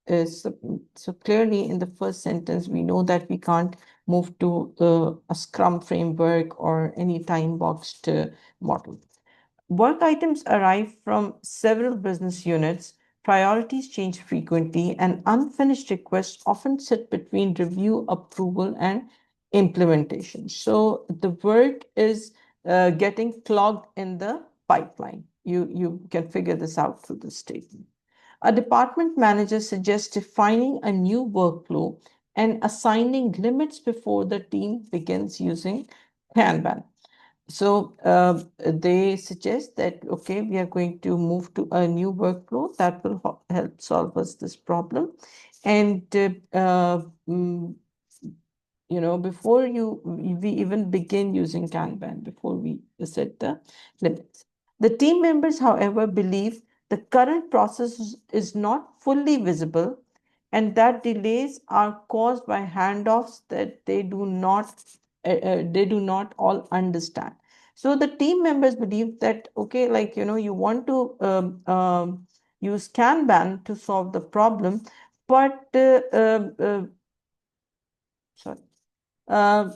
So, so clearly in the first sentence, we know that we can't move to a Scrum framework or any time boxed model. Work items arrive from several business units, priorities change frequently, and unfinished requests often sit between review, approval, and implementation. So the work is getting clogged in the pipeline. You can figure this out through the statement. A department manager suggests defining a new workflow and assigning limits before the team begins using Kanban. So they suggest that, okay, we are going to move to a new workflow that will help solve us this problem. And, before we even begin using Kanban, before we set the limits. The team members, however, believe the current process is not fully visible and that delays are caused by handoffs that they do not all understand. So the team members believe that, okay, like, you want to use Kanban to solve the problem, but sorry, uh,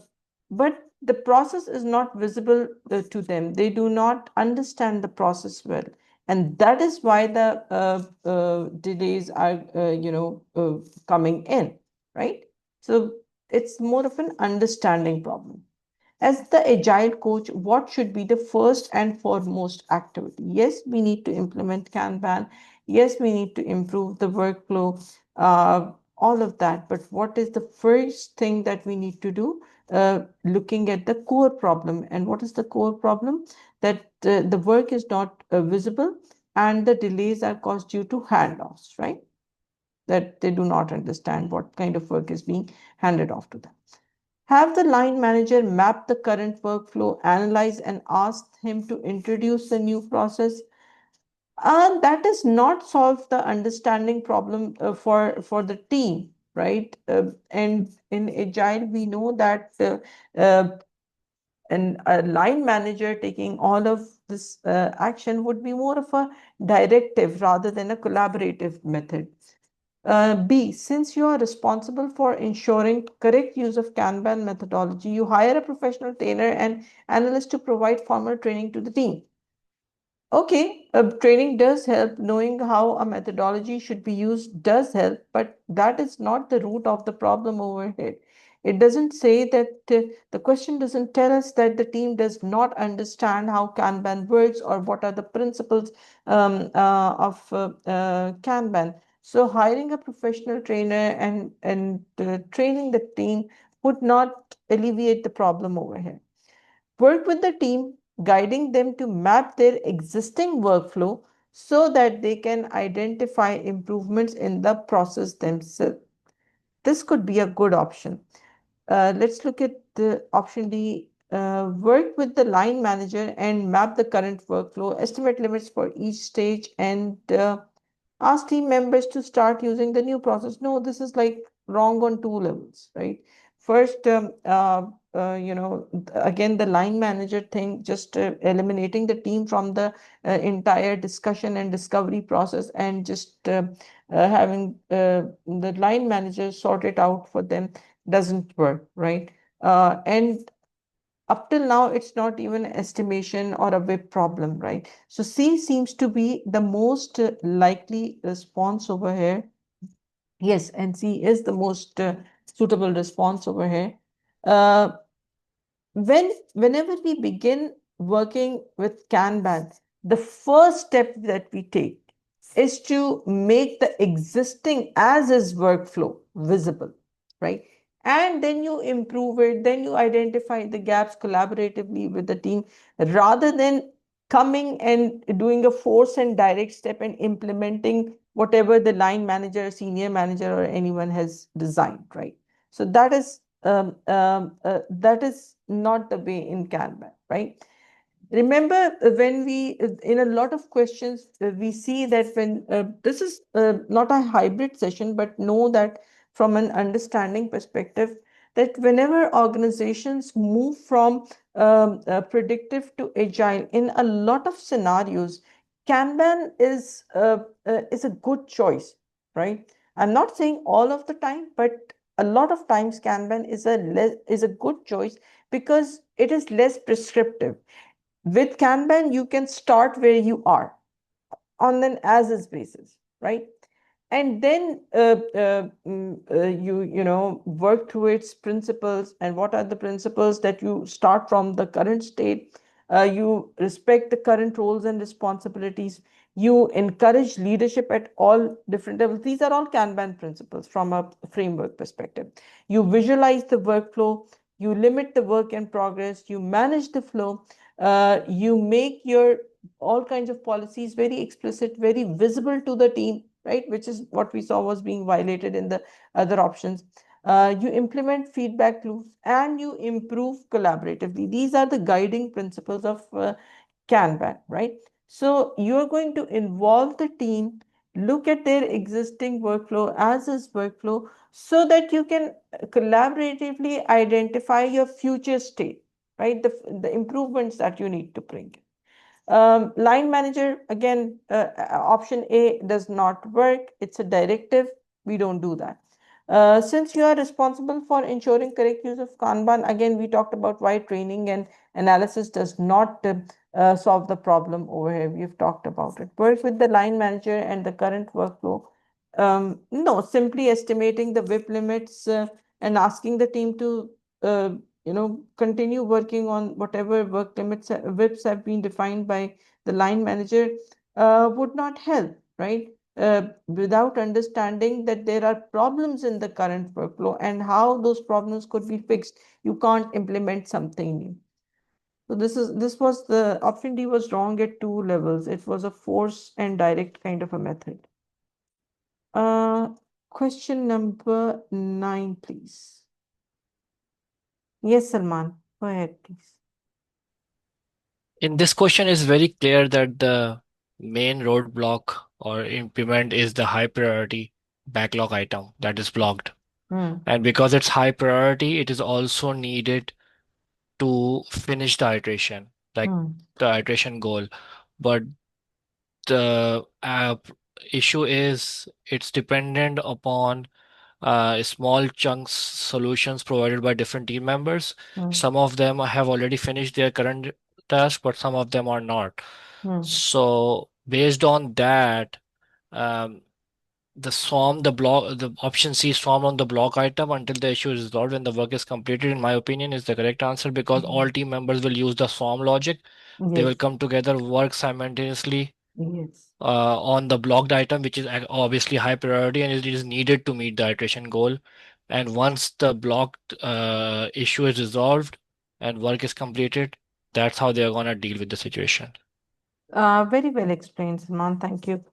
but the process is not visible to them. They do not understand the process well, and that is why the delays are, coming in, right? So it's more of an understanding problem. As the agile coach, what should be the first and foremost activity? Yes, we need to implement Kanban. Yes, we need to improve the workflow, all of that. But what is the first thing that we need to do? Looking at the core problem. And what is the core problem? That the work is not visible and the delays are caused due to handoffs, right? That they do not understand what kind of work is being handed off to them. Have the line manager map the current workflow, analyze and ask him to introduce the new process. That does not solve the understanding problem for the team, right? And in Agile, we know that uh, and a line manager taking all of this action would be more of a directive rather than a collaborative method. B, since you are responsible for ensuring correct use of Kanban methodology, you hire a professional trainer and analyst to provide formal training to the team. Okay, training does help. Knowing how a methodology should be used does help, but that is not the root of the problem over here. It doesn't say that the question doesn't tell us that the team does not understand how Kanban works or what are the principles of Kanban. So hiring a professional trainer and training the team would not alleviate the problem over here. Work with the team, guiding them to map their existing workflow so that they can identify improvements in the process themselves. This could be a good option. Let's look at the option D. Work with the line manager and map the current workflow, estimate limits for each stage, and ask team members to start using the new process. No, this is like wrong on two levels, right? First, again, the line manager thing, just eliminating the team from the entire discussion and discovery process and just having the line manager sort it out for them doesn't work, right? And up till now, it's not even estimation or a web problem, right? So C seems to be the most likely response over here. Yes, and C is the most suitable response over here. Uh, whenever we begin working with Kanban, the first step that we take is to make the existing as is workflow visible, right? And then you improve it, then you identify the gaps collaboratively with the team rather than coming and doing a force and direct step and implementing whatever the line manager, senior manager, or anyone has designed, right? So that is not the way in Canva, right? Remember when in a lot of questions, we see that when this is not a hybrid session, but know that from an understanding perspective, that whenever organizations move from predictive to agile, in a lot of scenarios, Kanban is a good choice, right? I'm not saying all of the time, but a lot of times Kanban is a good choice because it is less prescriptive. With Kanban, you can start where you are on an as is basis, right? And then you work through its principles. And what are the principles? That you start from the current state, you respect the current roles and responsibilities, you encourage leadership at all different levels. These are all Kanban principles from a framework perspective. You visualize the workflow, you limit the work in progress, you manage the flow, you make your all kinds of policies very explicit, very visible to the team, right? Which is what we saw was being violated in the other options. You implement feedback loops and you improve collaboratively. These are the guiding principles of Kanban, right? So you're going to involve the team, look at their existing workflow as is workflow, so that you can collaboratively identify your future state, right? The improvements that you need to bring. Line manager, again, option A does not work. It's a directive. We don't do that. Since you are responsible for ensuring correct use of Kanban, again, we talked about why training and analysis does not solve the problem over here. We've talked about it. Work with the line manager and the current workflow. No, simply estimating the WIP limits and asking the team to continue working on whatever work limits WIPs have been defined by the line manager would not help, right? Without understanding that there are problems in the current workflow and how those problems could be fixed, you can't implement something new. So this was the option D was wrong at two levels. It was a force and direct kind of a method. Uh, Question number 9, please. Yes, Salman, go ahead, please. In this question, it's very clear that the main roadblock or implement is the high priority backlog item that is blocked. And because it's high priority, it is also needed to finish the iteration, like the iteration goal. But the issue is it's dependent upon small chunks solutions provided by different team members. Some of them have already finished their current task, but some of them are not. So based on that, um, the option C, swarm on the block item until the issue is resolved and the work is completed, in my opinion, is the correct answer, because all team members will use the swarm logic. They will Yes. come together, work simultaneously Yes. on the blocked item, which is obviously high priority and it is needed to meet the iteration goal. And once the blocked issue is resolved and work is completed, that's how they're gonna deal with the situation. Very well explained, Salman. Thank you.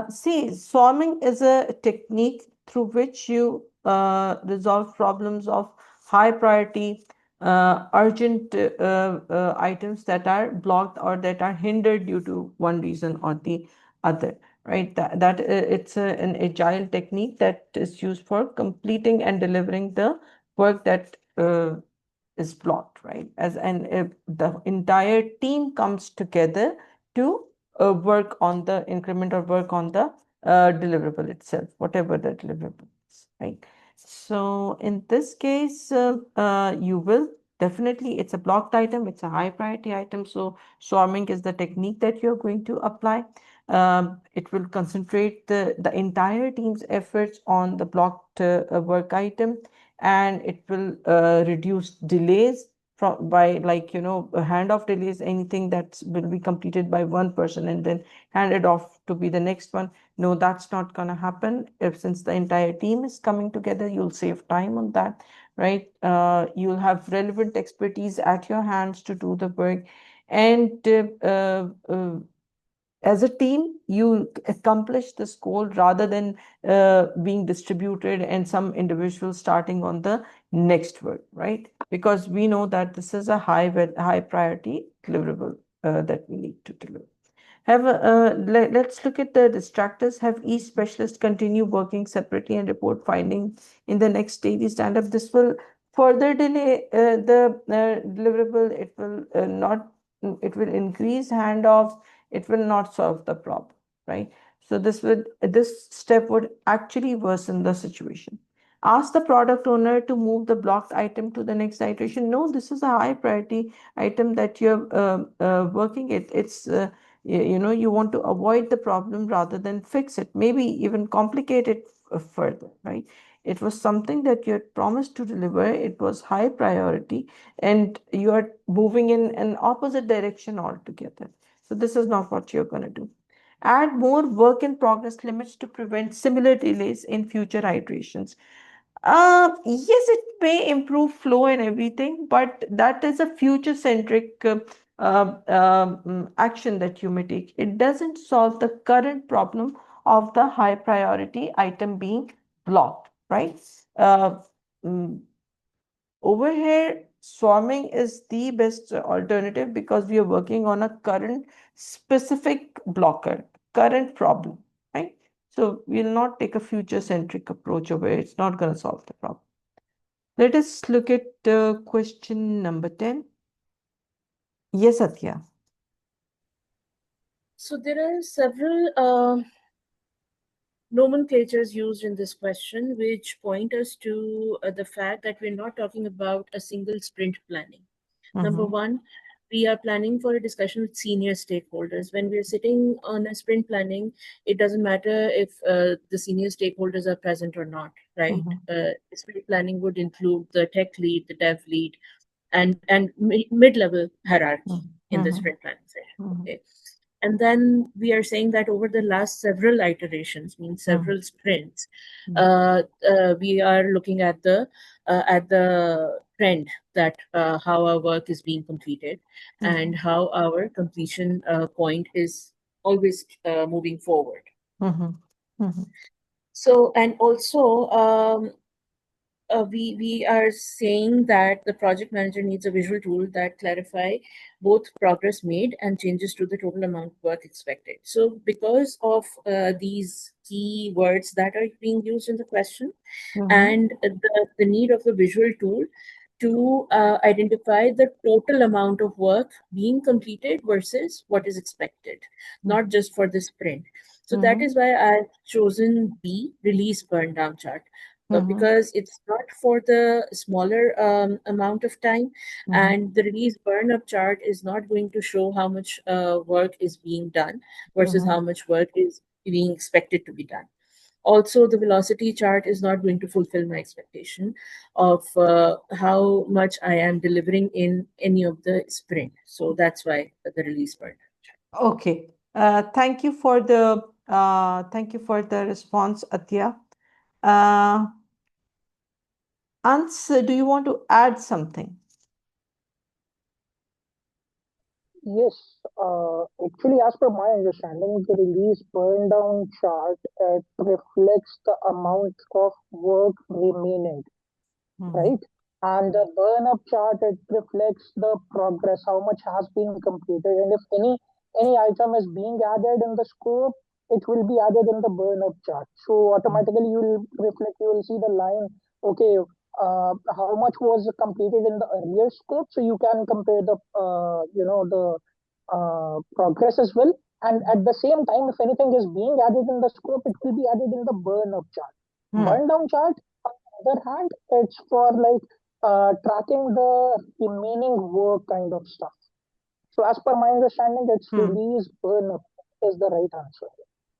See, swarming is a technique through which you resolve problems of high priority, urgent items that are blocked or that are hindered due to one reason or the other. Right? It's an agile technique that is used for completing and delivering the work that is blocked, right? As and if the entire team comes together to work on the increment or work on the deliverable itself, whatever the deliverable is, right? So in this case, you will definitely, it's a blocked item, it's a high priority item. So swarming is the technique that you're going to apply. It will concentrate the entire team's efforts on the blocked work item, and it will reduce delays from by, like, handoff delays, anything that will be completed by one person and then handed off to be the next one. No, that's not going to happen. If since the entire team is coming together, you'll save time on that, right? You'll have relevant expertise at your hands to do the work, and as a team you accomplish this goal rather than being distributed and some individuals starting on the next work, right? Because we know that this is a high priority deliverable that we need to deliver. Let's look at the distractors. Have each specialist continue working separately and report findings in the next daily stand-up. This will further delay the deliverable. It will not. It will increase handoffs. It will not solve the problem, right? So this step would actually worsen the situation. Ask the product owner to move the blocked item to the next iteration. No, this is a high priority item that you're working it. It's you want to avoid the problem rather than fix it, maybe even complicate it further, right? It was something that you had promised to deliver. It was high priority, and you are moving in an opposite direction altogether. So this is not what you're going to do. Add more work in progress limits to prevent similar delays in future iterations. Yes, it may improve flow and everything, but that is a future-centric action that you may take. It doesn't solve the current problem of the high priority item being blocked, right? Uh, mm, Over here, swarming is the best alternative because we are working on a current specific blocker, current problem, right? So we'll not take a future-centric approach over it. It's not going to solve the problem. Let us look at question number 10. Yes, Satya. So there are several nomenclatures used in this question, which point us to the fact that we're not talking about a single sprint planning. Number one, we are planning for a discussion with senior stakeholders. When we're sitting on a sprint planning, it doesn't matter if the senior stakeholders are present or not, right? Sprint planning would include the tech lead, the dev lead, and mid-level hierarchy in the sprint planning session. Okay. And then we are saying that over the last several iterations, means several sprints, we are looking at the trend that how our work is being completed and how our completion point is always moving forward. So, and also we are saying that the project manager needs a visual tool that clarify both progress made and changes to the total amount of work expected. So because of these key words that are being used in the question and the need of the visual tool to identify the total amount of work being completed versus what is expected, not just for the sprint. So that is why I've chosen B, release burn down chart. Because it's not for the smaller amount of time, and the release burn up chart is not going to show how much work is being done versus how much work is being expected to be done. Also, the velocity chart is not going to fulfill my expectation of how much I am delivering in any of the sprint. So that's why the release burn. Okay. Thank you for the response, Atya. Ans, do you want to add something? Yes, actually, as per my understanding, the release burn down chart reflects the amount of work remaining, right? And the burn up chart, it reflects the progress, how much has been completed, and if any item is being added in the scope, it will be added in the burn up chart. So automatically you will see the line. Okay, how much was completed in the earlier scope, so you can compare the the progress as well. And at the same time, if anything is being added in the scope, it will be added in the burn up chart. Burn down chart, other hand, it's for like tracking the remaining work kind of stuff. So as per my understanding, it's release burn up is the right answer.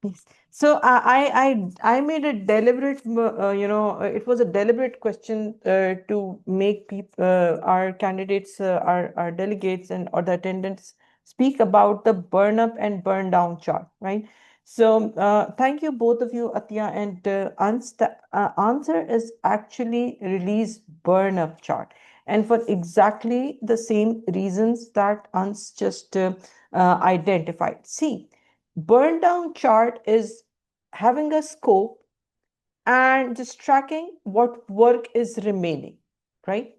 Yes. So I made a deliberate, it was a deliberate question to make people, our candidates, our delegates, and or the attendants speak about the burn up and burn down chart, right? So thank you both of you, Atya and Ans. The answer is actually release burn up chart, and for exactly the same reasons that Ans just identified. See, burn down chart is having a scope and just tracking what work is remaining, right?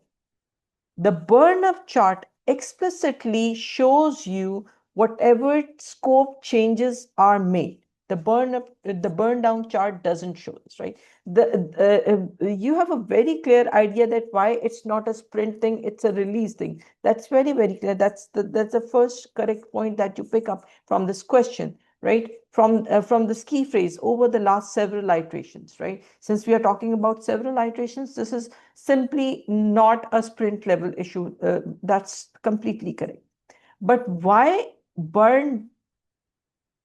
The burn up chart explicitly shows you whatever scope changes are made. The burn down chart doesn't show this, right? You have a very clear idea that why it's not a sprint thing, it's a release thing. That's very, very clear. That's the first correct point that you pick up from this question, right? From this key phrase over the last several iterations, right? Since we are talking about several iterations, this is simply not a sprint level issue. That's completely correct. But why burn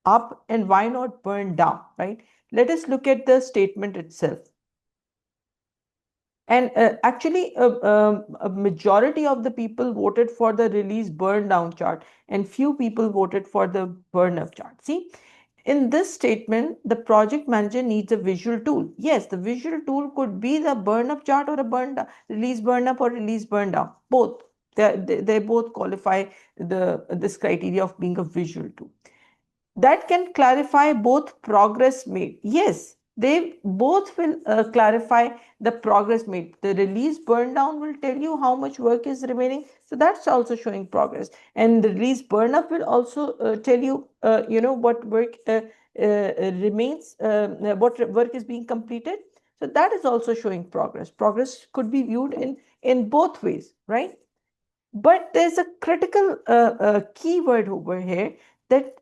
up and why not burn down, right? Let us look at the statement itself. And actually, a majority of the people voted for the release burn down chart, and few people voted for the burn up chart. See, in this statement, the project manager needs a visual tool. Yes, the visual tool could be the burn up chart or a burn down, release burn up or release burn down. Both. They both qualify this criteria of being a visual tool that can clarify both progress made. Yes, they both will clarify the progress made. The release burn down will tell you how much work is remaining. So that's also showing progress. And the release burn up will also tell you, what work remains, what work is being completed. So that is also showing progress. Progress could be viewed in both ways, right? But there's a critical keyword over here that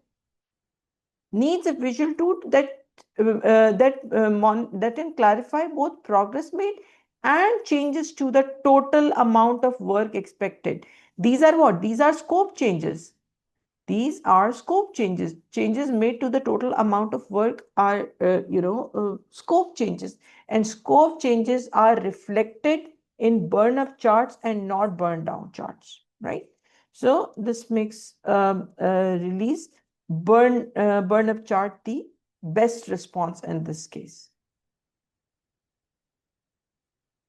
needs a visual tool that can clarify both progress made and changes to the total amount of work expected. These are what? These are scope changes. These are scope changes. Changes made to the total amount of work are, scope changes. And scope changes are reflected in burn up charts and not burn down charts, right? So this makes release burn up chart the best response in this case.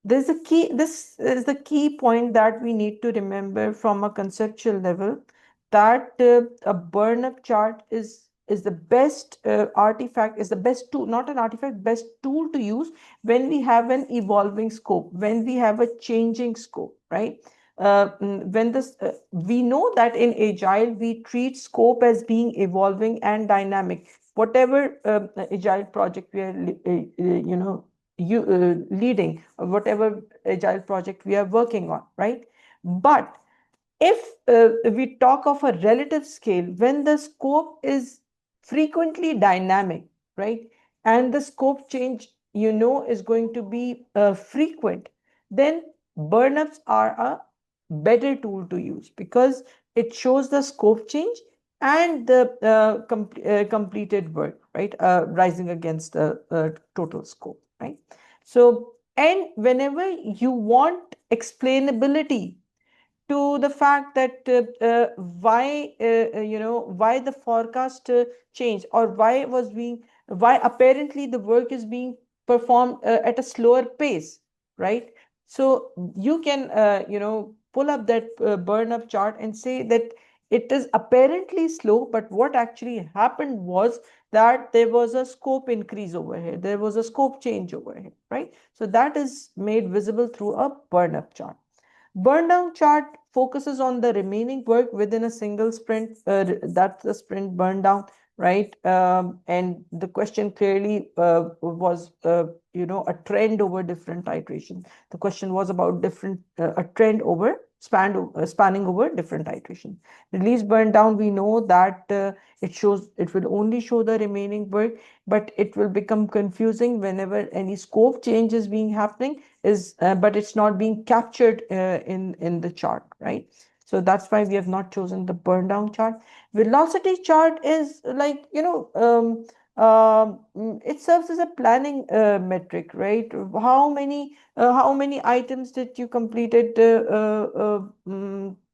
This is the key point that we need to remember from a conceptual level, that a burn up chart is the best artifact, is the best tool, not an artifact, best tool to use when we have an evolving scope, when we have a changing scope, right? When this we know that in agile we treat scope as being evolving and dynamic. Whatever agile project we are leading, whatever agile project we are working on, right? But if we talk of a relative scale, when the scope is frequently dynamic, right, and the scope change is going to be frequent, then burnups are a better tool to use because it shows the scope change and the completed work, right? Rising against the total scope, right? So, and whenever you want explainability to the fact that why why the forecast changed, or why apparently the work is being performed at a slower pace, right? So you can pull up that burn up chart and say that it is apparently slow, but what actually happened was that there was a scope increase over here, there was a scope change over here, right? So that is made visible through a burn up chart. Burn down chart focuses on the remaining work within a single sprint. That's the sprint burn down, right? And the question clearly was, a trend over different iterations. The question was about a trend over spanning over different iterations. Release burn down, we know that it will only show the remaining work, but it will become confusing whenever any scope change is being happening, but it's not being captured in the chart, right? So that's why we have not chosen the burn down chart. Velocity chart is like, it serves as a planning metric, right? How many items did you completed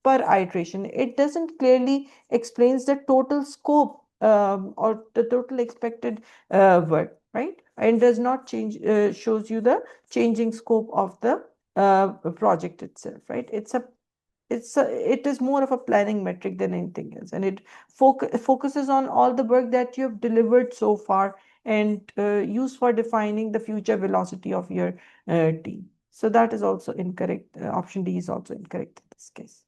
per iteration? It doesn't clearly explains the total scope or the total expected work, right? And does not shows you the changing scope of the project itself, right? It is more of a planning metric than anything else, and it focuses on all the work that you have delivered so far and used for defining the future velocity of your team. So that is also incorrect. Option D is also incorrect in this case.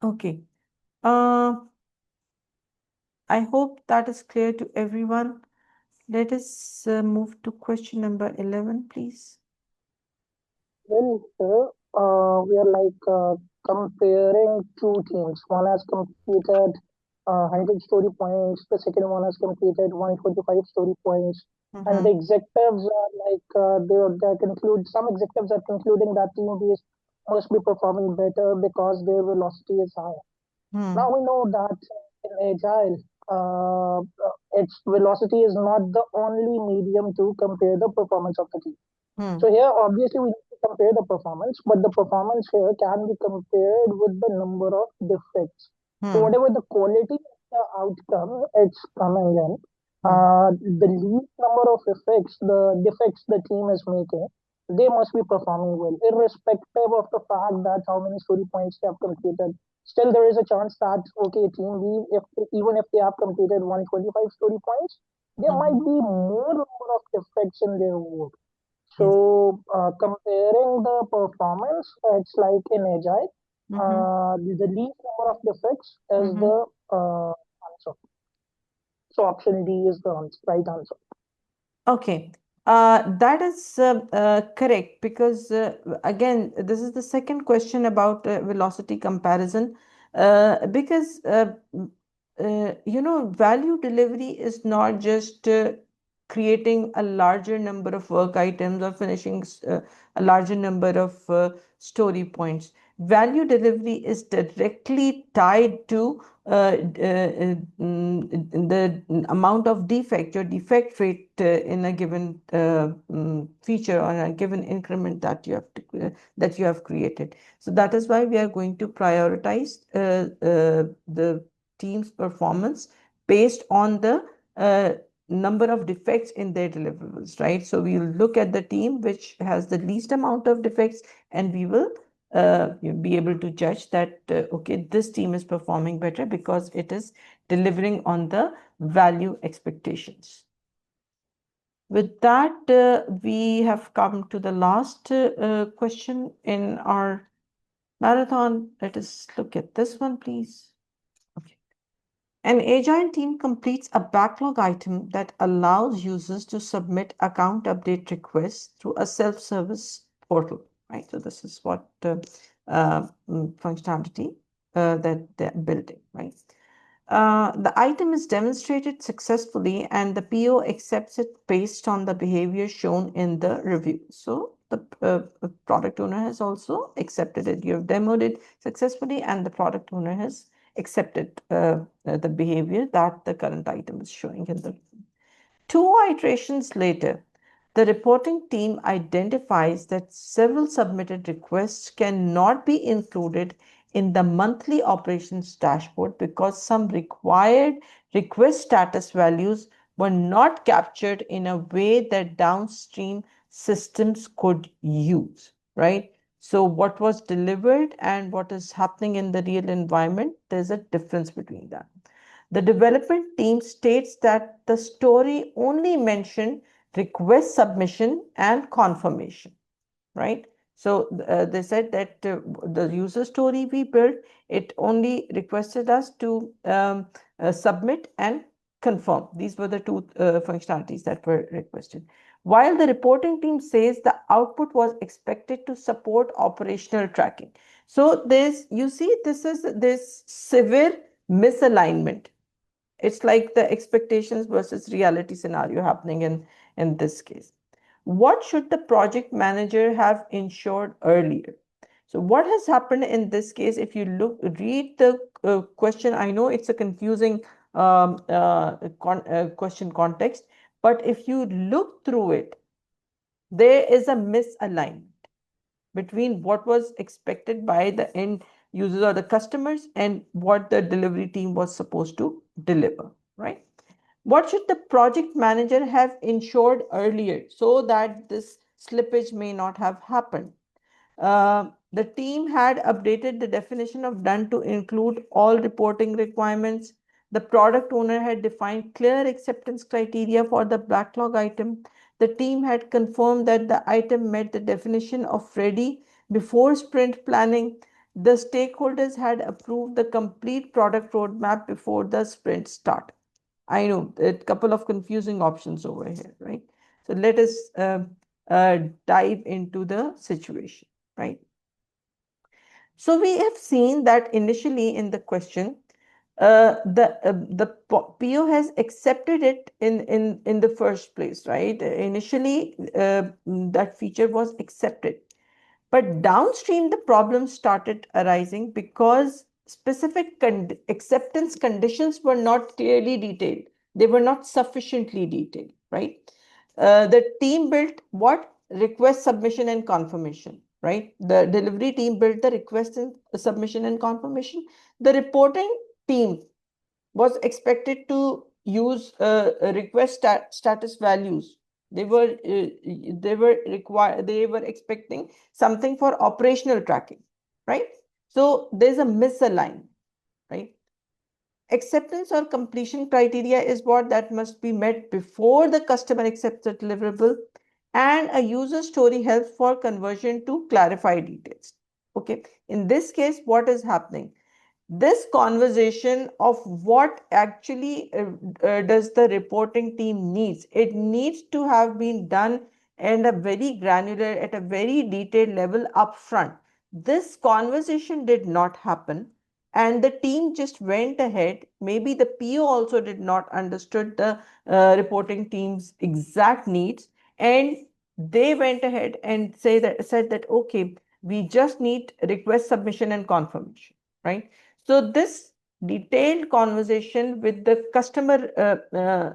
Okay. I hope that is clear to everyone. Let us move to question number 11, please. Well, sir, we are like comparing two teams. One has completed 100 story points. The second one has completed 125 story points. And the executives are like they conclude. Some executives are concluding that team B must be performing better because their velocity is higher. Now we know that in agile, its velocity is not the only medium to compare the performance of the team. So here, obviously, we need to compare the performance, but the performance here can be compared with the number of defects. So whatever the quality of the outcome it's coming in, the least number of defects the team is making, they must be performing well, irrespective of the fact that how many story points they have completed. Still, there is a chance that okay, team B, if even if they have completed 125 story points, there might be more number of defects in their work. So comparing the performance, it's like in agile, the least number of defects is the answer. So option D is the right answer. Okay, that is correct, because again, this is the second question about velocity comparison, because value delivery is not just creating a larger number of work items or finishing a larger number of story points. Value delivery is directly tied to the amount of defect, your defect rate in a given feature or a given increment that you have created. So that is why we are going to prioritize the team's performance based on the number of defects in their deliverables, right? So we will look at the team which has the least amount of defects, and we will be able to judge that, okay, this team is performing better because it is delivering on the value expectations. With that, we have come to the last question in our marathon. Let us look at this one, please. Okay. An agile team completes a backlog item that allows users to submit account update requests through a self-service portal, right? So this is what functionality that they're building, right? The item is demonstrated successfully and the PO accepts it based on the behavior shown in the review. So the product owner has also accepted it. You have demoed it successfully and the product owner has accepted the behavior that the current item is showing in the. 2 iterations later, the reporting team identifies that several submitted requests cannot be included in the monthly operations dashboard because some required request status values were not captured in a way that downstream systems could use, right? So what was delivered and what is happening in the real environment, there's a difference between that. The development team states that the story only mentioned request submission and confirmation, right? So they said that the user story we built, it only requested us to submit and confirm. These were the two functionalities that were requested. While the reporting team says the output was expected to support operational tracking. So this, you see, this is this severe misalignment. It's like the expectations versus reality scenario happening in this case. What should the project manager have ensured earlier? So what has happened in this case, if you read the question, I know it's a confusing question context, but if you look through it, there is a misalignment between what was expected by the end users or the customers and what the delivery team was supposed to deliver, right? What should the project manager have ensured earlier so that this slippage may not have happened? The team had updated the definition of done to include all reporting requirements. The product owner had defined clear acceptance criteria for the backlog item. The team had confirmed that the item met the definition of ready before sprint planning. The stakeholders had approved the complete product roadmap before the sprint start. I know a couple of confusing options over here, right? So let us dive into the situation, right? So we have seen that initially in the question, the PO has accepted it in the first place, right? Initially, that feature was accepted. But downstream, the problem started arising because specific acceptance conditions were not clearly detailed. They were not sufficiently detailed, right? The team built what? Request, submission, and confirmation, right? The delivery team built the request and submission and confirmation. The reporting team was expected to use request status values. They were expecting something for operational tracking, right? So there's a misalignment, right? Acceptance or completion criteria is what that must be met before the customer accepts the deliverable, and a user story helps for conversion to clarify details. Okay, in this case, what is happening? This conversation of what actually does the reporting team needs, it needs to have been done and a very granular at a very detailed level upfront. This conversation did not happen, and the team just went ahead. Maybe the PO also did not understood the reporting team's exact needs, and they went ahead and said that okay, we just need request, submission, and confirmation, right? So this detailed conversation with the customer,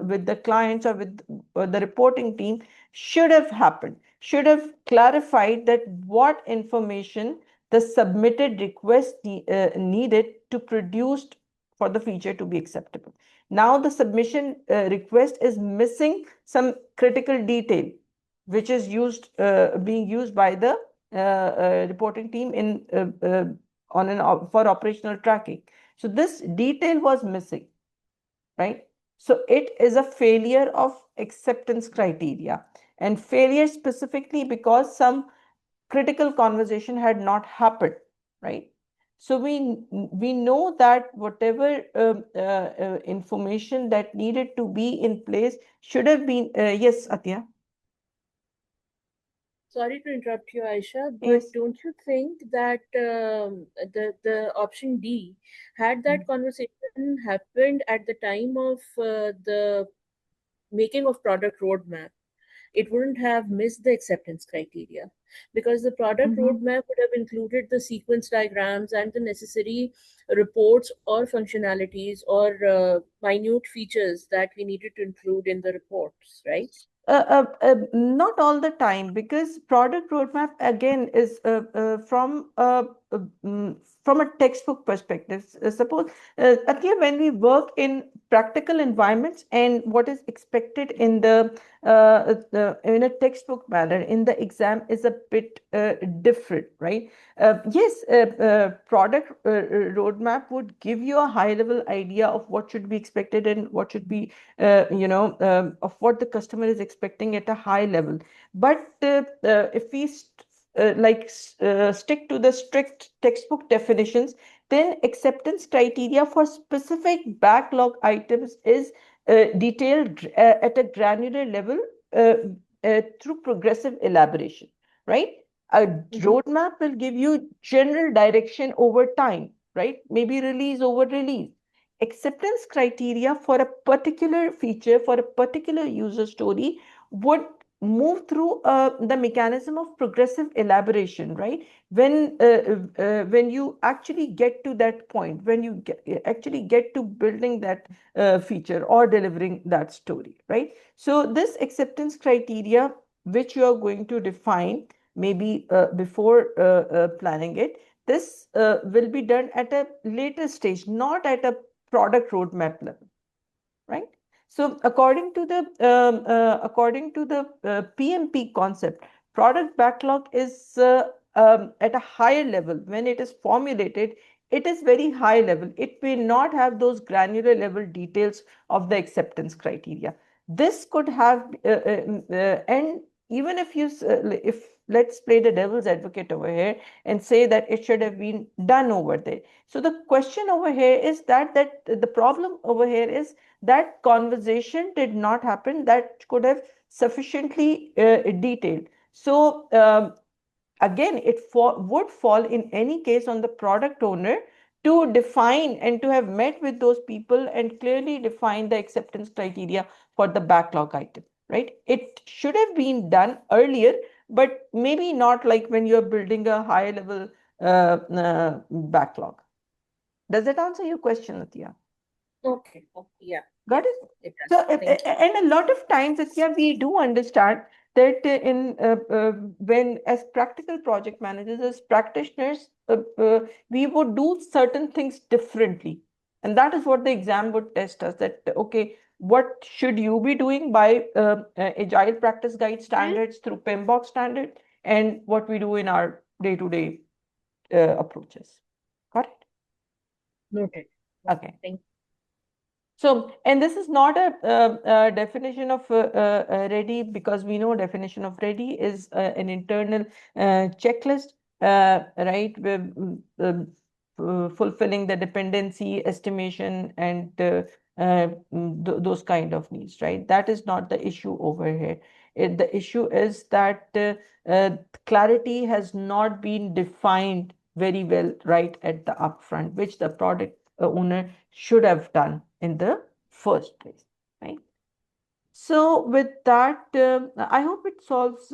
with the clients, or with the reporting team should have happened, should have clarified that what information the submitted request needed to produce for the feature to be acceptable. Now the submission request is missing some critical detail, which is being used by the reporting team in for operational tracking. So this detail was missing, right? So it is a failure of acceptance criteria, and failure specifically because some critical conversation had not happened, right? So we know that whatever information that needed to be in place should have been. Yes, Atya. Sorry to interrupt you, Aisha, but Yes. don't you think that the option D, had that conversation happened at the time of the making of product roadmap, it wouldn't have missed the acceptance criteria, because the product roadmap would have included the sequence diagrams and the necessary reports or functionalities or minute features that we needed to include in the reports, right? Not all the time, because product roadmap again is uh, mm, from a textbook perspective. Suppose, Atya, when we work in practical environments and what is expected in in a textbook manner in the exam is a bit different, right? Yes, product roadmap would give you a high level idea of what should be expected and what should be of what the customer is expecting at a high level. But if we stick to the strict textbook definitions, then acceptance criteria for specific backlog items is detailed at a granular level uh, through progressive elaboration, right? A roadmap will give you general direction over time, right? Maybe release over release. Acceptance criteria for a particular feature, for a particular user story, would move through the mechanism of progressive elaboration, right? When you actually get to that point, when you actually get to building that feature or delivering that story, right? So this acceptance criteria, which you are going to define maybe before planning it, this will be done at a later stage, not at a product roadmap level, right? So according to the PMP concept, product backlog is at a higher level. When it is formulated, it is very high level. It may not have those granular level details of the acceptance criteria. This could have and even if if let's play the devil's advocate over here and say that it should have been done over there. So the question over here is that the problem over here is that conversation did not happen, that could have sufficiently detailed. So again, would fall in any case on the product owner to define and to have met with those people and clearly define the acceptance criteria for the backlog item, right? It should have been done earlier, but maybe not like when you're building a high level backlog. Does that answer your question, Atya? Okay. Yeah. Got Yes, it? it So, does. Thank you. and a lot of times, yeah, we do understand that when as practical project managers, as practitioners, we would do certain things differently. And that is what the exam would test us, that, okay, what should you be doing by Agile Practice Guide standards through PMBOK standard, and what we do in our day-to-day approaches. Got it? Noted. Okay. Thank you. So, and this is not a definition of ready, because we know definition of ready is an internal checklist, right? Fulfilling the dependency estimation and those kind of needs, right? That is not the issue over here. The issue is that clarity has not been defined very well right at the upfront, which the product owner should have done in the first place, right? So with that, I hope it solves,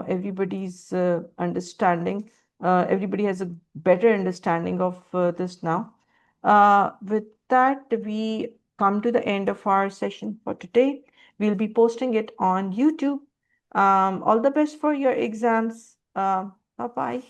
everybody's understanding. Everybody has a better understanding of this now. With that, we come to the end of our session for today. We'll be posting it on YouTube. All the best for your exams. Bye-bye.